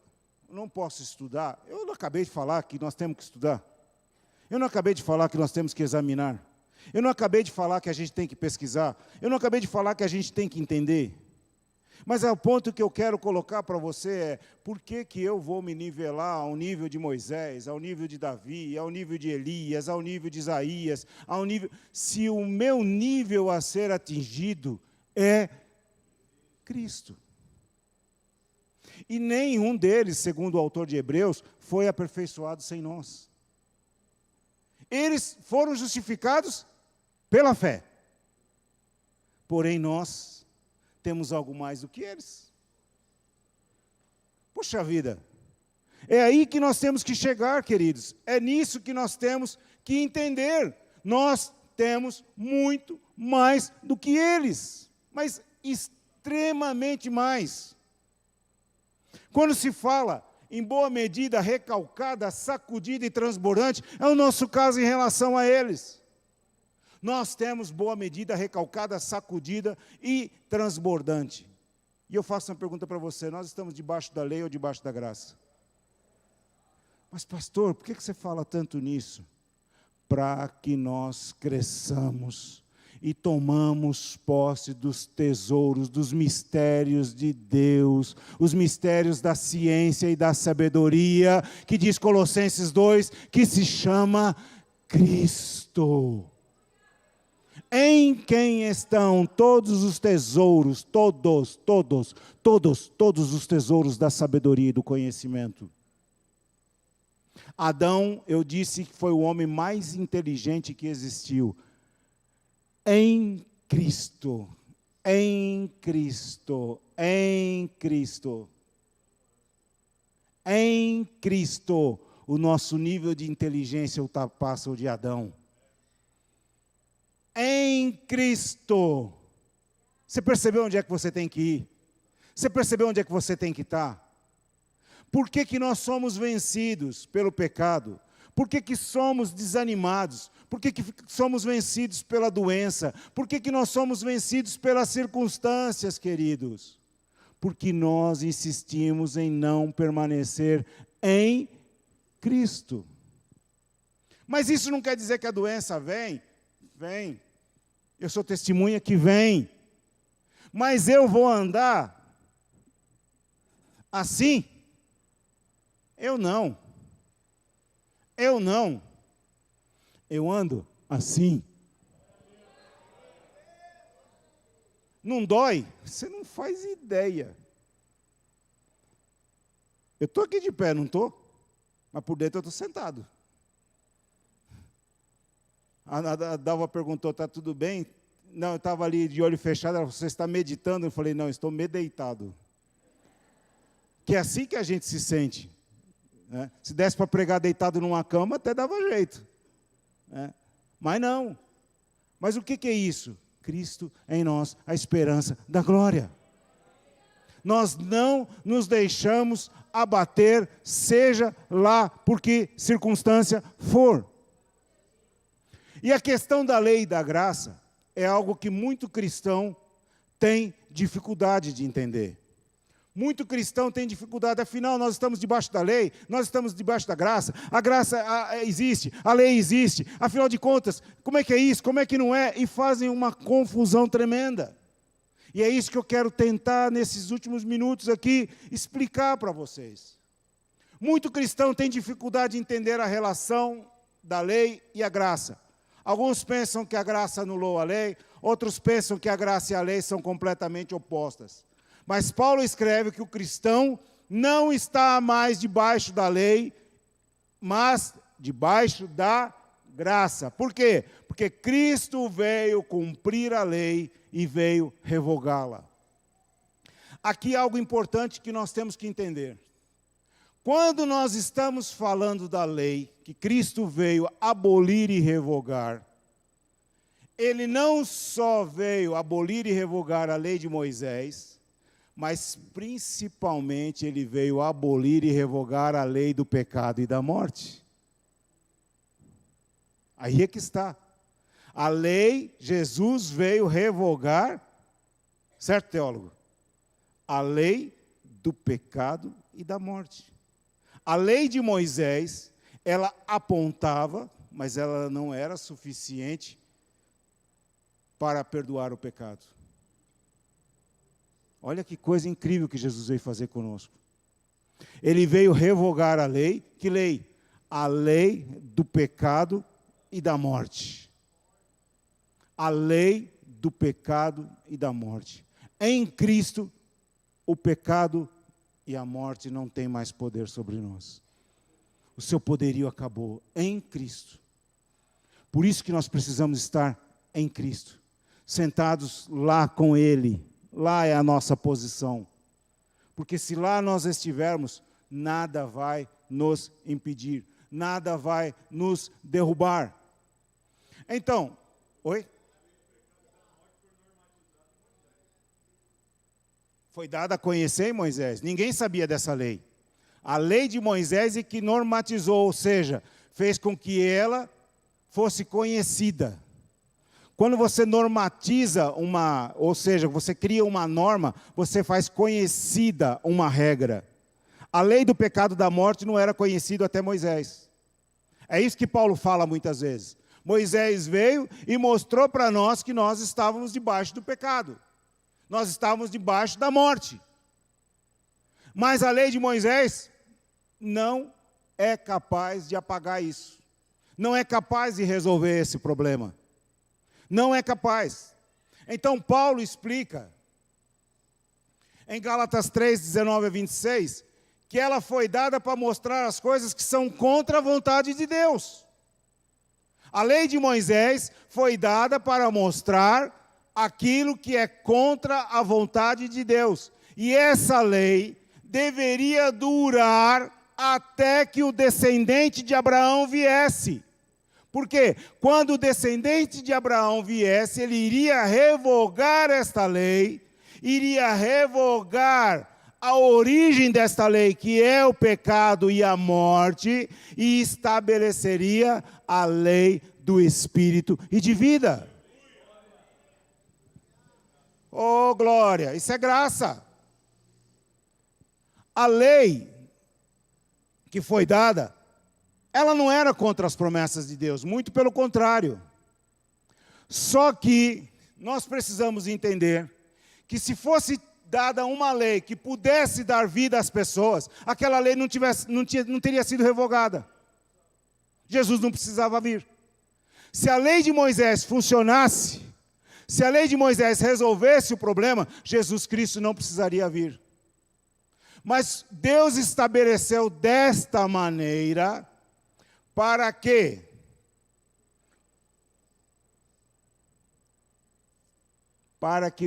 não posso estudar. Eu não acabei de falar que nós temos que estudar. Eu não acabei de falar que nós temos que examinar. Eu não acabei de falar que a gente tem que pesquisar. Eu não acabei de falar que a gente tem que entender. Mas o ponto que eu quero colocar para você é, por que eu vou me nivelar ao nível de Moisés, ao nível de Davi, ao nível de Elias, ao nível de Isaías, se o meu nível a ser atingido é Cristo. E nenhum deles, segundo o autor de Hebreus, foi aperfeiçoado sem nós. Eles foram justificados pela fé. Porém, nós temos algo mais do que eles. Poxa vida, é aí que nós temos que chegar, queridos. É nisso que nós temos que entender. Nós temos muito mais do que eles, mas extremamente mais. Quando se fala em boa medida, recalcada, sacudida e transbordante, é o nosso caso em relação a eles. Nós temos boa medida, recalcada, sacudida e transbordante. E eu faço uma pergunta para você, nós estamos debaixo da lei ou debaixo da graça? Mas pastor, por que você fala tanto nisso? Para que nós cresçamos e tomamos posse dos tesouros, dos mistérios de Deus, os mistérios da ciência e da sabedoria, que diz Colossenses 2, que se chama Cristo. Em quem estão todos os tesouros, todos os tesouros da sabedoria e do conhecimento. Adão, eu disse que foi o homem mais inteligente que existiu. Em Cristo, em Cristo, em Cristo. Em Cristo, o nosso nível de inteligência ultrapassa o de Adão. Em Cristo. Você percebeu onde é que você tem que ir? Você percebeu onde é que você tem que estar? Por que nós somos vencidos pelo pecado? Por que somos desanimados? Por que somos vencidos pela doença? Por que nós somos vencidos pelas circunstâncias, queridos? Porque nós insistimos em não permanecer em Cristo. Mas isso não quer dizer que a doença vem. Vem. Eu sou testemunha que vem. Mas eu vou andar assim? Eu não. Eu não. Eu ando assim. Não dói? Você não faz ideia. Eu estou aqui de pé, não estou? Mas por dentro eu estou sentado. A Dalva perguntou, está tudo bem? Não, eu estava ali de olho fechado, ela falou, você está meditando? Eu falei, não, estou medeitado. Que é assim que a gente se sente. Né? Se desse para pregar deitado numa cama, até dava jeito. Né? Mas não. Mas o que é isso? Cristo em nós, a esperança da glória. Nós não nos deixamos abater, seja lá por que circunstância for. E a questão da lei e da graça é algo que muito cristão tem dificuldade de entender. Muito cristão tem dificuldade, afinal nós estamos debaixo da lei, nós estamos debaixo da graça, a graça existe, a lei existe, afinal de contas, como é que é isso, como é que não é? E fazem uma confusão tremenda. E é isso que eu quero tentar, nesses últimos minutos aqui, explicar para vocês. Muito cristão tem dificuldade de entender a relação da lei e a graça. Alguns pensam que a graça anulou a lei, outros pensam que a graça e a lei são completamente opostas. Mas Paulo escreve que o cristão não está mais debaixo da lei, mas debaixo da graça. Por quê? Porque Cristo veio cumprir a lei e veio revogá-la. Aqui algo importante que nós temos que entender. Quando nós estamos falando da lei, que Cristo veio abolir e revogar, Ele não só veio abolir e revogar a lei de Moisés, mas principalmente Ele veio abolir e revogar a lei do pecado e da morte. Aí é que está. A lei, Jesus veio revogar, certo, teólogo? A lei do pecado e da morte. A lei de Moisés, ela apontava, mas ela não era suficiente para perdoar o pecado. Olha que coisa incrível que Jesus veio fazer conosco. Ele veio revogar a lei. Que lei? A lei do pecado e da morte. A lei do pecado e da morte. Em Cristo, o pecado e a morte não têm mais poder sobre nós. O seu poderio acabou em Cristo. Por isso que nós precisamos estar em Cristo, sentados lá com Ele. Lá é a nossa posição. Porque se lá nós estivermos, nada vai nos impedir, nada vai nos derrubar. Então, oi? Foi dada a conhecer em Moisés. Ninguém sabia dessa lei. A lei de Moisés é que normatizou, ou seja, fez com que ela fosse conhecida. Quando você normatiza ou seja, você cria uma norma, você faz conhecida uma regra. A lei do pecado e da morte não era conhecida até Moisés. É isso que Paulo fala muitas vezes. Moisés veio e mostrou para nós que nós estávamos debaixo do pecado. Nós estávamos debaixo da morte. Mas a lei de Moisés não é capaz de apagar isso. Não é capaz de resolver esse problema. Não é capaz. Então Paulo explica, em Gálatas 3, 19 a 26, que ela foi dada para mostrar as coisas que são contra a vontade de Deus. A lei de Moisés foi dada para mostrar aquilo que é contra a vontade de Deus. E essa lei deveria durar até que o descendente de Abraão viesse. Porque quando o descendente de Abraão viesse, ele iria revogar esta lei, iria revogar a origem desta lei, que é o pecado e a morte, e estabeleceria a lei do Espírito e de vida. Oh, glória, isso é graça. A lei que foi dada, ela não era contra as promessas de Deus, muito pelo contrário. Só que nós precisamos entender que se fosse dada uma lei que pudesse dar vida às pessoas, aquela lei não teria sido revogada. Jesus não precisava vir. Se a lei de Moisés funcionasse, se a lei de Moisés resolvesse o problema, Jesus Cristo não precisaria vir. Mas Deus estabeleceu desta maneira para que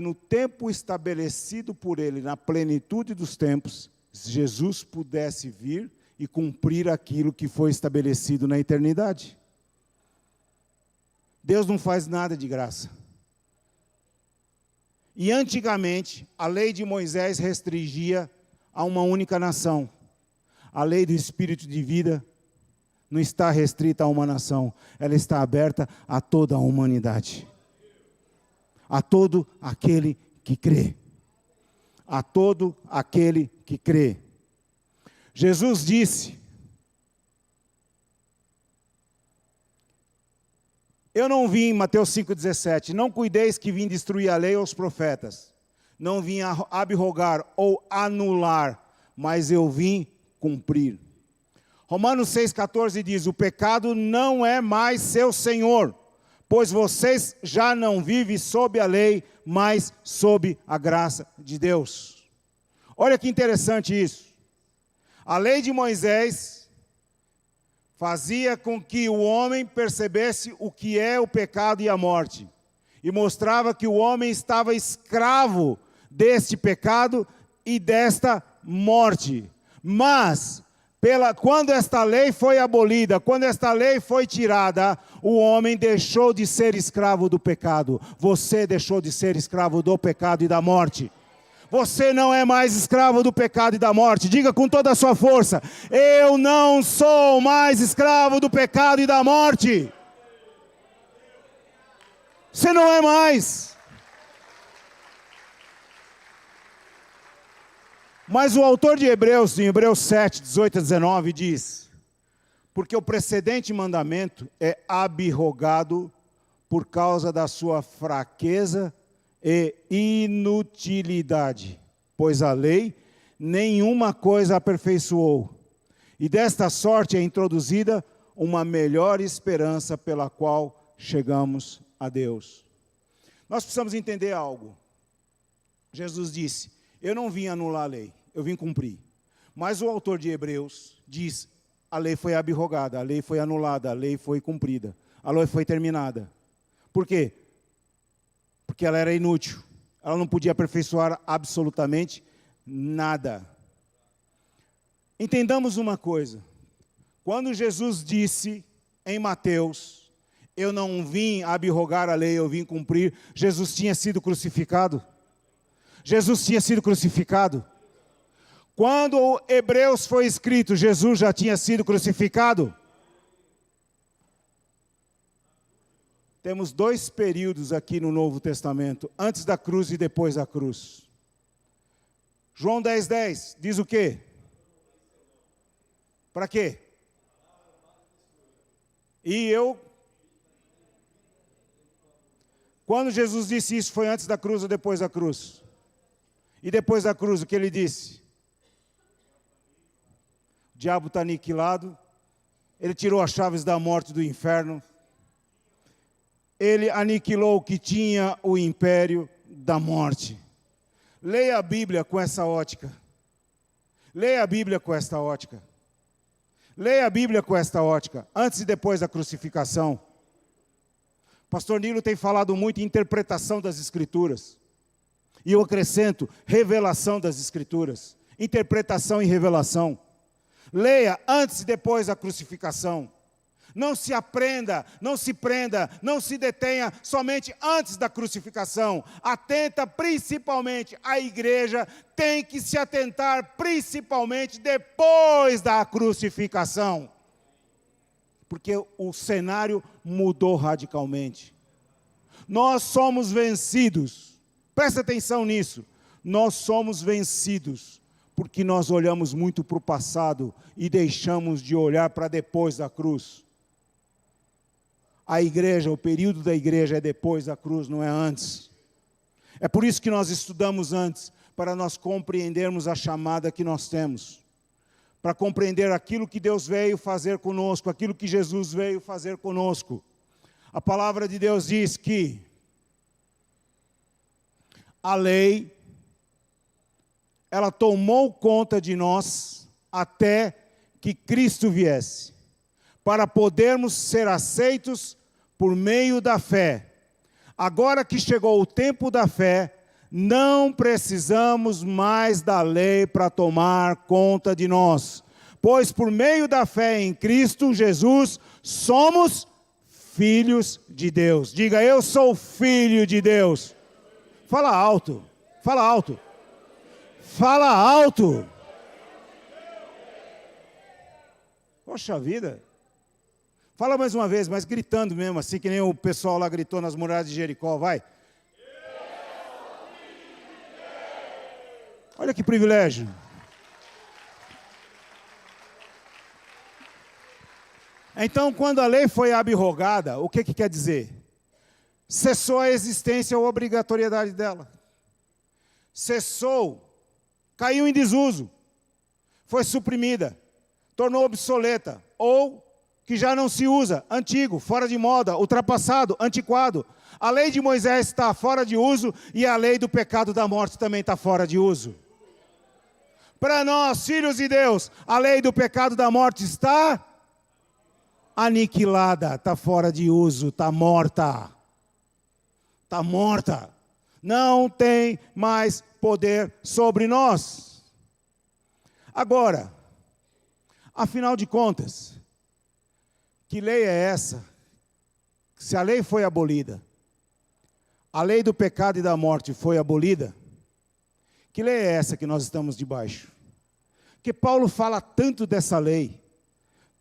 no tempo estabelecido por Ele, na plenitude dos tempos, Jesus pudesse vir e cumprir aquilo que foi estabelecido na eternidade. Deus não faz nada de graça. E antigamente, a lei de Moisés restringia a uma única nação. A lei do Espírito de vida não está restrita a uma nação, ela está aberta a toda a humanidade. A todo aquele que crê. A todo aquele que crê. Jesus disse: eu não vim, Mateus 5,17, não cuideis que vim destruir a lei ou os profetas. Não vim abrogar ou anular, mas eu vim cumprir. Romanos 6,14 diz: o pecado não é mais seu senhor, pois vocês já não vivem sob a lei, mas sob a graça de Deus. Olha que interessante isso. A lei de Moisés fazia com que o homem percebesse o que é o pecado e a morte, e mostrava que o homem estava escravo deste pecado e desta morte. Mas, quando esta lei foi abolida, quando esta lei foi tirada, o homem deixou de ser escravo do pecado. Você deixou de ser escravo do pecado e da morte. Você não é mais escravo do pecado e da morte. Diga com toda a sua força: eu não sou mais escravo do pecado e da morte. Você não é mais. Mas o autor de Hebreus, em Hebreus 7, 18 a 19, diz: porque o precedente mandamento é abrogado por causa da sua fraqueza e inutilidade, pois a lei nenhuma coisa aperfeiçoou, e desta sorte é introduzida uma melhor esperança pela qual chegamos a Deus. Nós precisamos entender algo. Jesus disse: eu não vim anular a lei, eu vim cumprir. Mas o autor de Hebreus diz: a lei foi abrogada, a lei foi anulada, a lei foi cumprida, a lei foi terminada. Por quê? Porque ela era inútil, ela não podia aperfeiçoar absolutamente nada. Entendamos uma coisa: quando Jesus disse em Mateus: eu não vim abrogar a lei, eu vim cumprir, Jesus tinha sido crucificado. Jesus tinha sido crucificado. Quando o Hebreus foi escrito, Jesus já tinha sido crucificado. Temos dois períodos aqui no Novo Testamento, antes da cruz e depois da cruz. João 10:10 diz o quê? Para quê? Quando Jesus disse isso, foi antes da cruz ou depois da cruz? E depois da cruz, o que ele disse? O diabo está aniquilado, ele tirou as chaves da morte e do inferno, ele aniquilou o que tinha o império da morte. Leia a Bíblia com essa ótica. Leia a Bíblia com esta ótica. Leia a Bíblia com esta ótica, antes e depois da crucificação. Pastor Nilo tem falado muito em interpretação das Escrituras. E eu acrescento, revelação das Escrituras. Interpretação e revelação. Leia antes e depois da crucificação. Não se aprenda, não se prenda, não se detenha somente antes da crucificação. Atenta principalmente, a igreja tem que se atentar principalmente depois da crucificação. Porque o cenário mudou radicalmente. Nós somos vencidos. Presta atenção nisso. Nós somos vencidos porque nós olhamos muito para o passado e deixamos de olhar para depois da cruz. A igreja, o período da igreja é depois da cruz, não é antes. É por isso que nós estudamos antes, para nós compreendermos a chamada que nós temos. Para compreender aquilo que Deus veio fazer conosco, aquilo que Jesus veio fazer conosco. A palavra de Deus diz que a lei, ela tomou conta de nós até que Cristo viesse, para podermos ser aceitos por meio da fé. Agora que chegou o tempo da fé, não precisamos mais da lei para tomar conta de nós, pois por meio da fé em Cristo Jesus, somos filhos de Deus. Diga: eu sou filho de Deus. Fala alto, fala alto, fala alto. Poxa vida. Fala mais uma vez, mas gritando mesmo, assim que nem o pessoal lá gritou nas muralhas de Jericó, vai. Olha que privilégio. Então, quando a lei foi abrogada, o que quer dizer? Cessou a existência ou a obrigatoriedade dela. Cessou, caiu em desuso, foi suprimida. tornou obsoleta, ou que já não se usa, antigo, fora de moda, ultrapassado, antiquado. A lei de Moisés está fora de uso e a lei do pecado da morte também está fora de uso. Para nós, filhos de Deus, a lei do pecado da morte está aniquilada, está fora de uso, está morta. Está morta. Não tem mais poder sobre nós. Agora, afinal de contas, que lei é essa? Se a lei foi abolida, a lei do pecado e da morte foi abolida, que lei é essa que nós estamos debaixo? Porque Paulo fala tanto dessa lei.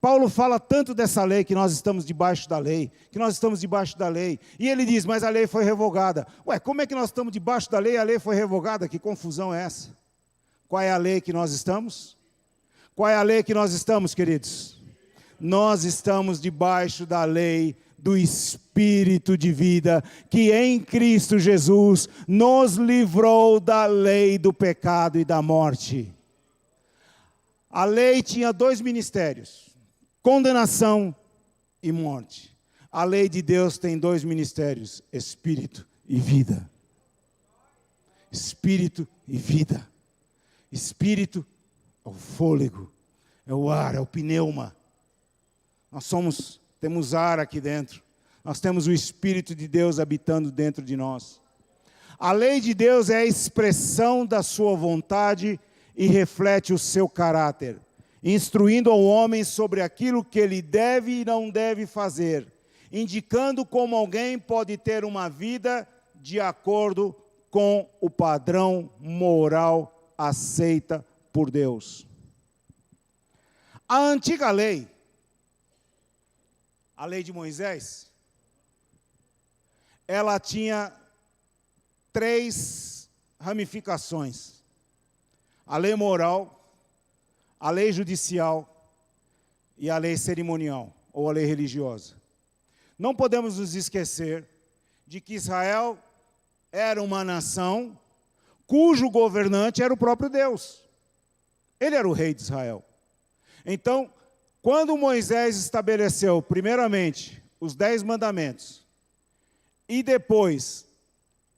Paulo fala tanto dessa lei, que nós estamos debaixo da lei, que nós estamos debaixo da lei. E ele diz, mas a lei foi revogada. Ué, como é que nós estamos debaixo da lei e a lei foi revogada? Que confusão é essa? Qual é a lei que nós estamos? Qual é a lei que nós estamos, queridos? Nós estamos debaixo da lei do Espírito de vida, que em Cristo Jesus nos livrou da lei do pecado e da morte. A lei tinha 2 ministérios, condenação e morte. A lei de Deus tem 2 ministérios, Espírito e vida. Espírito e vida. Espírito é o fôlego, é o ar, é o pneuma. Nós temos ar aqui dentro. Nós temos o Espírito de Deus habitando dentro de nós. A lei de Deus é a expressão da sua vontade e reflete o seu caráter, instruindo ao homem sobre aquilo que ele deve e não deve fazer, indicando como alguém pode ter uma vida de acordo com o padrão moral aceita por Deus. A antiga lei, a lei de Moisés, ela tinha 3 ramificações: a lei moral, a lei judicial e a lei cerimonial, ou a lei religiosa. Não podemos nos esquecer de que Israel era uma nação cujo governante era o próprio Deus. Ele era o rei de Israel. Então, quando Moisés estabeleceu, primeiramente, os 10 mandamentos, e depois,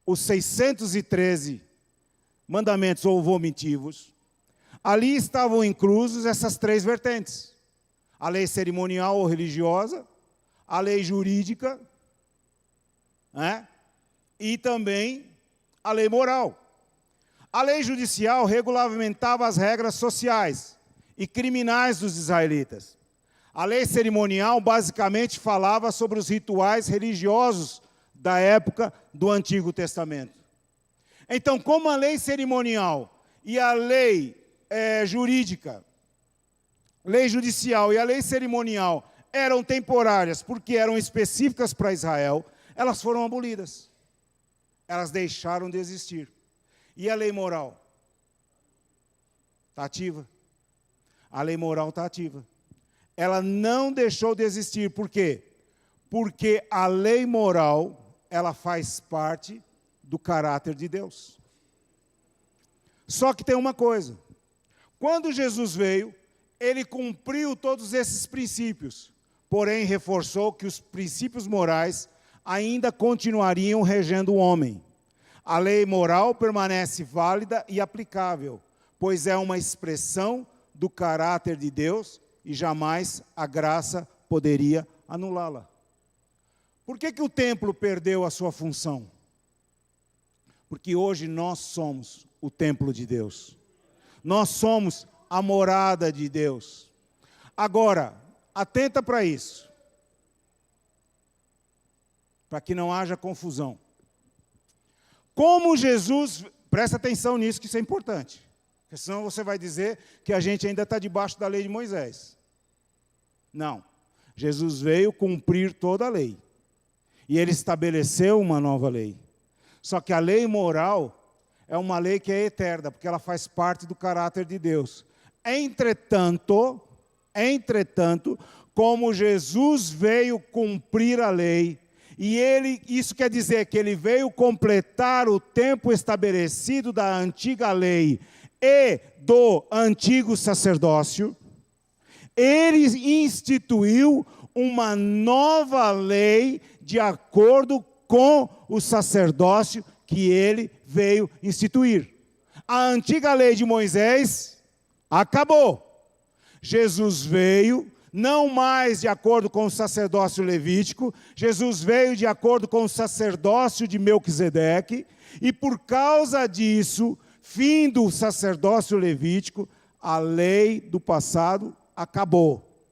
os 613 mandamentos ou vomitivos, ali estavam inclusos essas 3 vertentes: a lei cerimonial ou religiosa, a lei jurídica, né? E também a lei moral. A lei judicial regulamentava as regras sociais e criminais dos israelitas. A lei cerimonial basicamente falava sobre os rituais religiosos da época do Antigo Testamento. Então, como a lei cerimonial e a lei jurídica, lei judicial e a lei cerimonial eram temporárias porque eram específicas para Israel, elas foram abolidas. Elas deixaram de existir. E a lei moral? Está ativa. A lei moral está ativa. Ela não deixou de existir. Por quê? Porque a lei moral, ela faz parte do caráter de Deus. Só que tem uma coisa. Quando Jesus veio, ele cumpriu todos esses princípios, porém reforçou que os princípios morais ainda continuariam regendo o homem. A lei moral permanece válida e aplicável, pois é uma expressão do caráter de Deus e jamais a graça poderia anulá-la. Por que o templo perdeu a sua função? Porque hoje nós somos o templo de Deus. Nós somos a morada de Deus. Agora, atenta para isso, para que não haja confusão. Como Jesus, presta atenção nisso, que isso é importante, porque senão você vai dizer que a gente ainda está debaixo da lei de Moisés. Não, Jesus veio cumprir toda a lei, e ele estabeleceu uma nova lei. Só que a lei moral é uma lei que é eterna, porque ela faz parte do caráter de Deus. Entretanto, como Jesus veio cumprir a lei, e isso quer dizer que ele veio completar o tempo estabelecido da antiga lei e do antigo sacerdócio, Ele instituiu uma nova lei de acordo com o sacerdócio que ele veio instituir. A antiga lei de Moisés acabou. Jesus veio, não mais de acordo com o sacerdócio levítico, Jesus veio de acordo com o sacerdócio de Melquisedeque, e por causa disso, fim do sacerdócio levítico, a lei do passado acabou.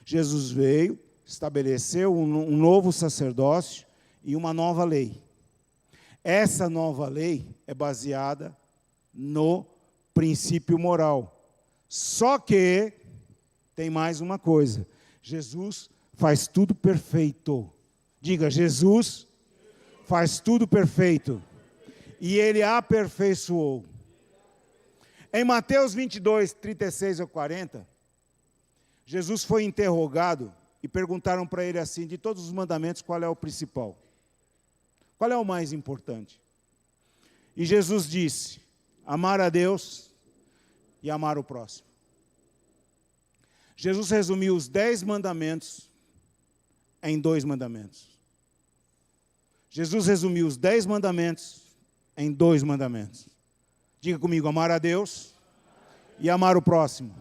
Jesus veio, estabeleceu um novo sacerdócio e uma nova lei. Essa nova lei é baseada no princípio moral. Só que tem mais uma coisa. Jesus faz tudo perfeito. Diga, Jesus faz tudo perfeito. E ele aperfeiçoou. Em Mateus 22, 36 a 40, Jesus foi interrogado e perguntaram para ele assim, de todos os mandamentos, qual é o principal? Qual é o mais importante? E Jesus disse, amar a Deus e amar o próximo. Jesus resumiu os 10 mandamentos em 2 mandamentos. Jesus resumiu os 10 mandamentos em 2 mandamentos. Diga comigo, amar a Deus e amar o próximo.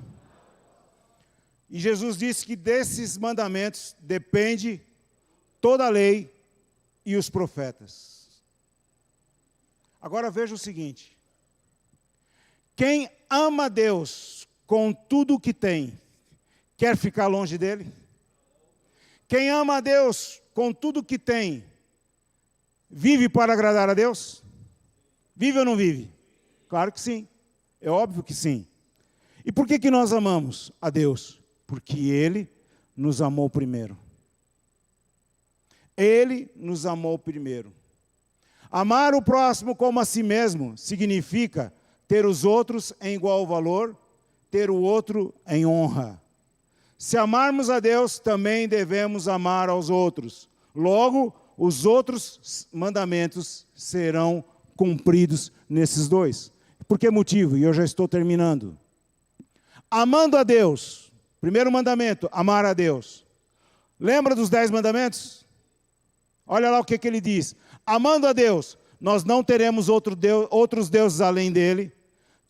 E Jesus disse que desses mandamentos depende toda a lei e os profetas. Agora veja o seguinte. Quem ama Deus com tudo o que tem, quer ficar longe dele? Quem ama a Deus com tudo o que tem, vive para agradar a Deus? Vive ou não vive? Claro que sim. É óbvio que sim. E por que nós amamos a Deus? Porque Ele nos amou primeiro. Ele nos amou primeiro. Amar o próximo como a si mesmo significa ter os outros em igual valor, ter o outro em honra. Se amarmos a Deus, também devemos amar aos outros. Logo, os outros mandamentos serão cumpridos nesses 2. Por que motivo? E eu já estou terminando. Amando a Deus, primeiro mandamento, amar a Deus. Lembra dos 10 mandamentos? Olha lá o que ele diz. Amando a Deus, nós não teremos outros deuses além dele.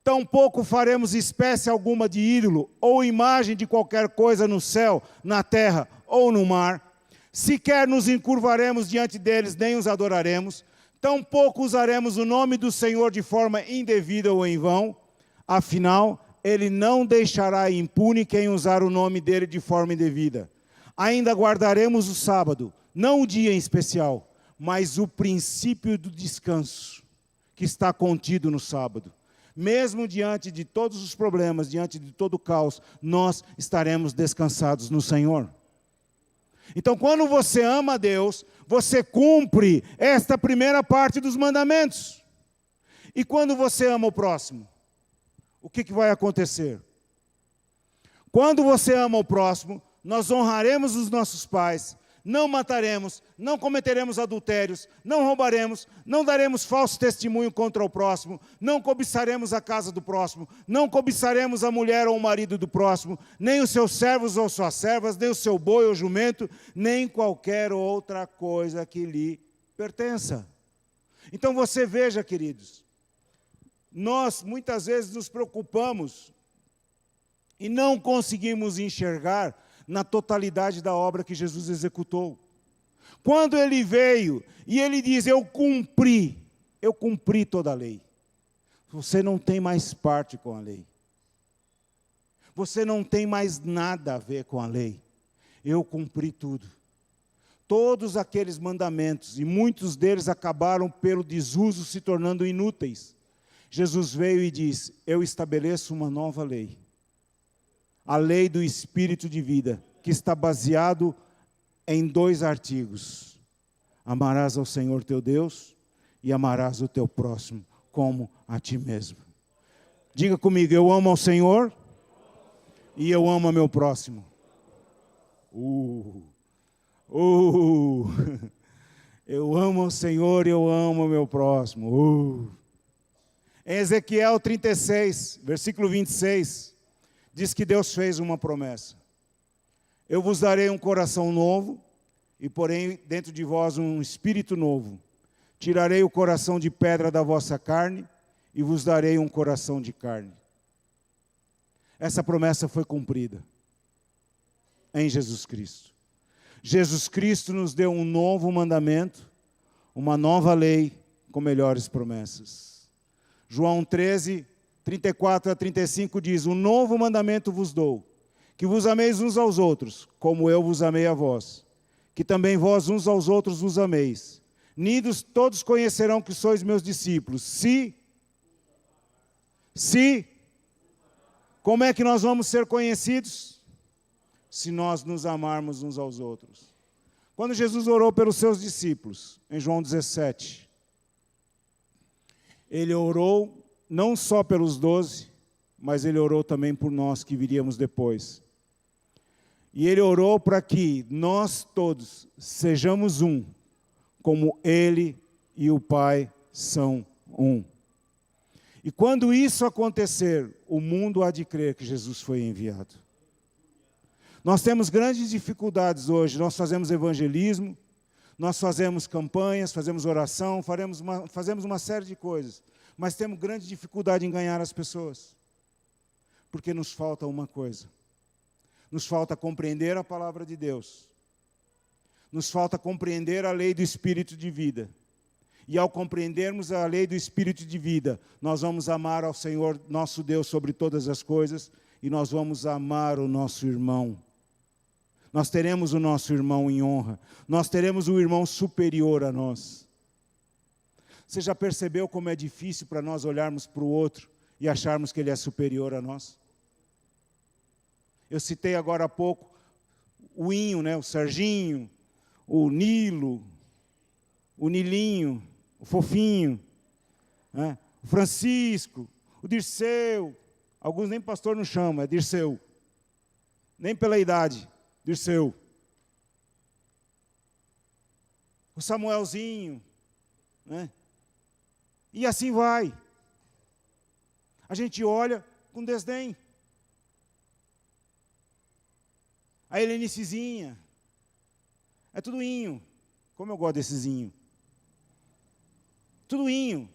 Tampouco faremos espécie alguma de ídolo ou imagem de qualquer coisa no céu, na terra ou no mar. Sequer nos encurvaremos diante deles, nem os adoraremos. Tampouco usaremos o nome do Senhor de forma indevida ou em vão. Afinal, Ele não deixará impune quem usar o nome dele de forma indevida. Ainda guardaremos o sábado, não o dia em especial, mas o princípio do descanso, que está contido no sábado. Mesmo diante de todos os problemas, diante de todo o caos, nós estaremos descansados no Senhor. Então, quando você ama a Deus, você cumpre esta primeira parte dos mandamentos. E quando você ama o próximo, o que vai acontecer? Quando você ama o próximo, nós honraremos os nossos pais, não mataremos, não cometeremos adultérios, não roubaremos, não daremos falso testemunho contra o próximo, não cobiçaremos a casa do próximo, não cobiçaremos a mulher ou o marido do próximo, nem os seus servos ou suas servas, nem o seu boi ou jumento, nem qualquer outra coisa que lhe pertença. Então você veja, queridos, nós muitas vezes nos preocupamos e não conseguimos enxergar na totalidade da obra que Jesus executou. Quando ele veio e ele diz, eu cumpri toda a lei. Você não tem mais parte com a lei. Você não tem mais nada a ver com a lei. Eu cumpri tudo. Todos aqueles mandamentos, e muitos deles acabaram pelo desuso se tornando inúteis. Jesus veio e disse, eu estabeleço uma nova lei. A lei do Espírito de vida, que está baseado em 2 artigos. Amarás ao Senhor teu Deus e amarás o teu próximo como a ti mesmo. Diga comigo, eu amo ao Senhor e eu amo ao meu próximo. Eu amo ao Senhor e eu amo ao meu próximo. Em Ezequiel 36, versículo 26, diz que Deus fez uma promessa. Eu vos darei um coração novo, e porém dentro de vós um espírito novo. Tirarei o coração de pedra da vossa carne, e vos darei um coração de carne. Essa promessa foi cumprida em Jesus Cristo. Jesus Cristo nos deu um novo mandamento, uma nova lei com melhores promessas. João 13, 34 a 35 diz: um novo mandamento vos dou, que vos ameis uns aos outros, como eu vos amei a vós, que também vós uns aos outros vos ameis. Nidos todos conhecerão que sois meus discípulos, como é que nós vamos ser conhecidos? Se nós nos amarmos uns aos outros. Quando Jesus orou pelos seus discípulos, em João 17, ele orou não só pelos 12, mas ele orou também por nós que viríamos depois. E ele orou para que nós todos sejamos um, como ele e o Pai são um. E quando isso acontecer, o mundo há de crer que Jesus foi enviado. Nós temos grandes dificuldades hoje. Nós fazemos evangelismo, nós fazemos campanhas, fazemos oração, fazemos uma série de coisas. Mas temos grande dificuldade em ganhar as pessoas. Porque nos falta uma coisa. Nos falta compreender a palavra de Deus. Nos falta compreender a lei do Espírito de vida. E ao compreendermos a lei do Espírito de vida, nós vamos amar ao Senhor, nosso Deus, sobre todas as coisas, e nós vamos amar o nosso irmão. Nós teremos o nosso irmão em honra. Nós teremos um irmão superior a nós. Você já percebeu como é difícil para nós olharmos para o outro e acharmos que ele é superior a nós? Eu citei agora há pouco o Inho, o Serginho, o Nilo, o Nilinho, o Fofinho, o Francisco, o Dirceu. Alguns nem pastor não chamam, é Dirceu. Nem pela idade, Dirceu. O Samuelzinho, E assim vai. A gente olha com desdém. A Helenicezinha. É tudo inho. Como eu gosto desses inho. Tudo inho.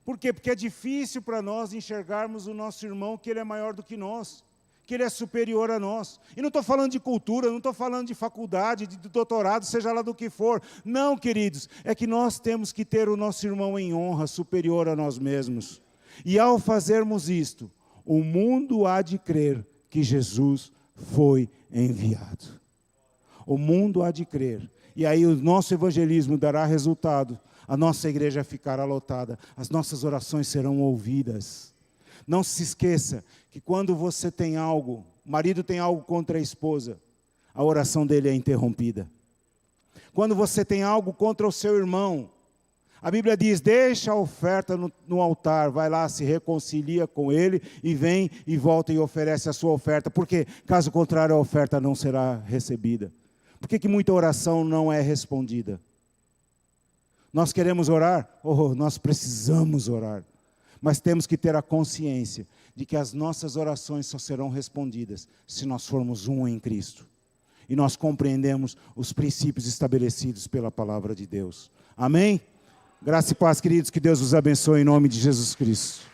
Por quê? Porque é difícil para nós enxergarmos o nosso irmão que ele é maior do que nós, que ele é superior a nós. E não estou falando de cultura, não estou falando de faculdade, de doutorado, seja lá do que for. Não, queridos, é que nós temos que ter o nosso irmão em honra, superior a nós mesmos. E ao fazermos isto, o mundo há de crer que Jesus foi enviado. O mundo há de crer. E aí o nosso evangelismo dará resultado. A nossa igreja ficará lotada. As nossas orações serão ouvidas. Não se esqueça que quando você tem algo, o marido tem algo contra a esposa, a oração dele é interrompida. Quando você tem algo contra o seu irmão, a Bíblia diz, deixa a oferta no altar, vai lá, se reconcilia com ele e vem e volta e oferece a sua oferta. Porque, caso contrário, a oferta não será recebida. Por que muita oração não é respondida? Nós queremos orar? Nós precisamos orar. Mas temos que ter a consciência de que as nossas orações só serão respondidas se nós formos um em Cristo. E nós compreendemos os princípios estabelecidos pela palavra de Deus. Amém? Graça e paz, queridos, que Deus os abençoe em nome de Jesus Cristo.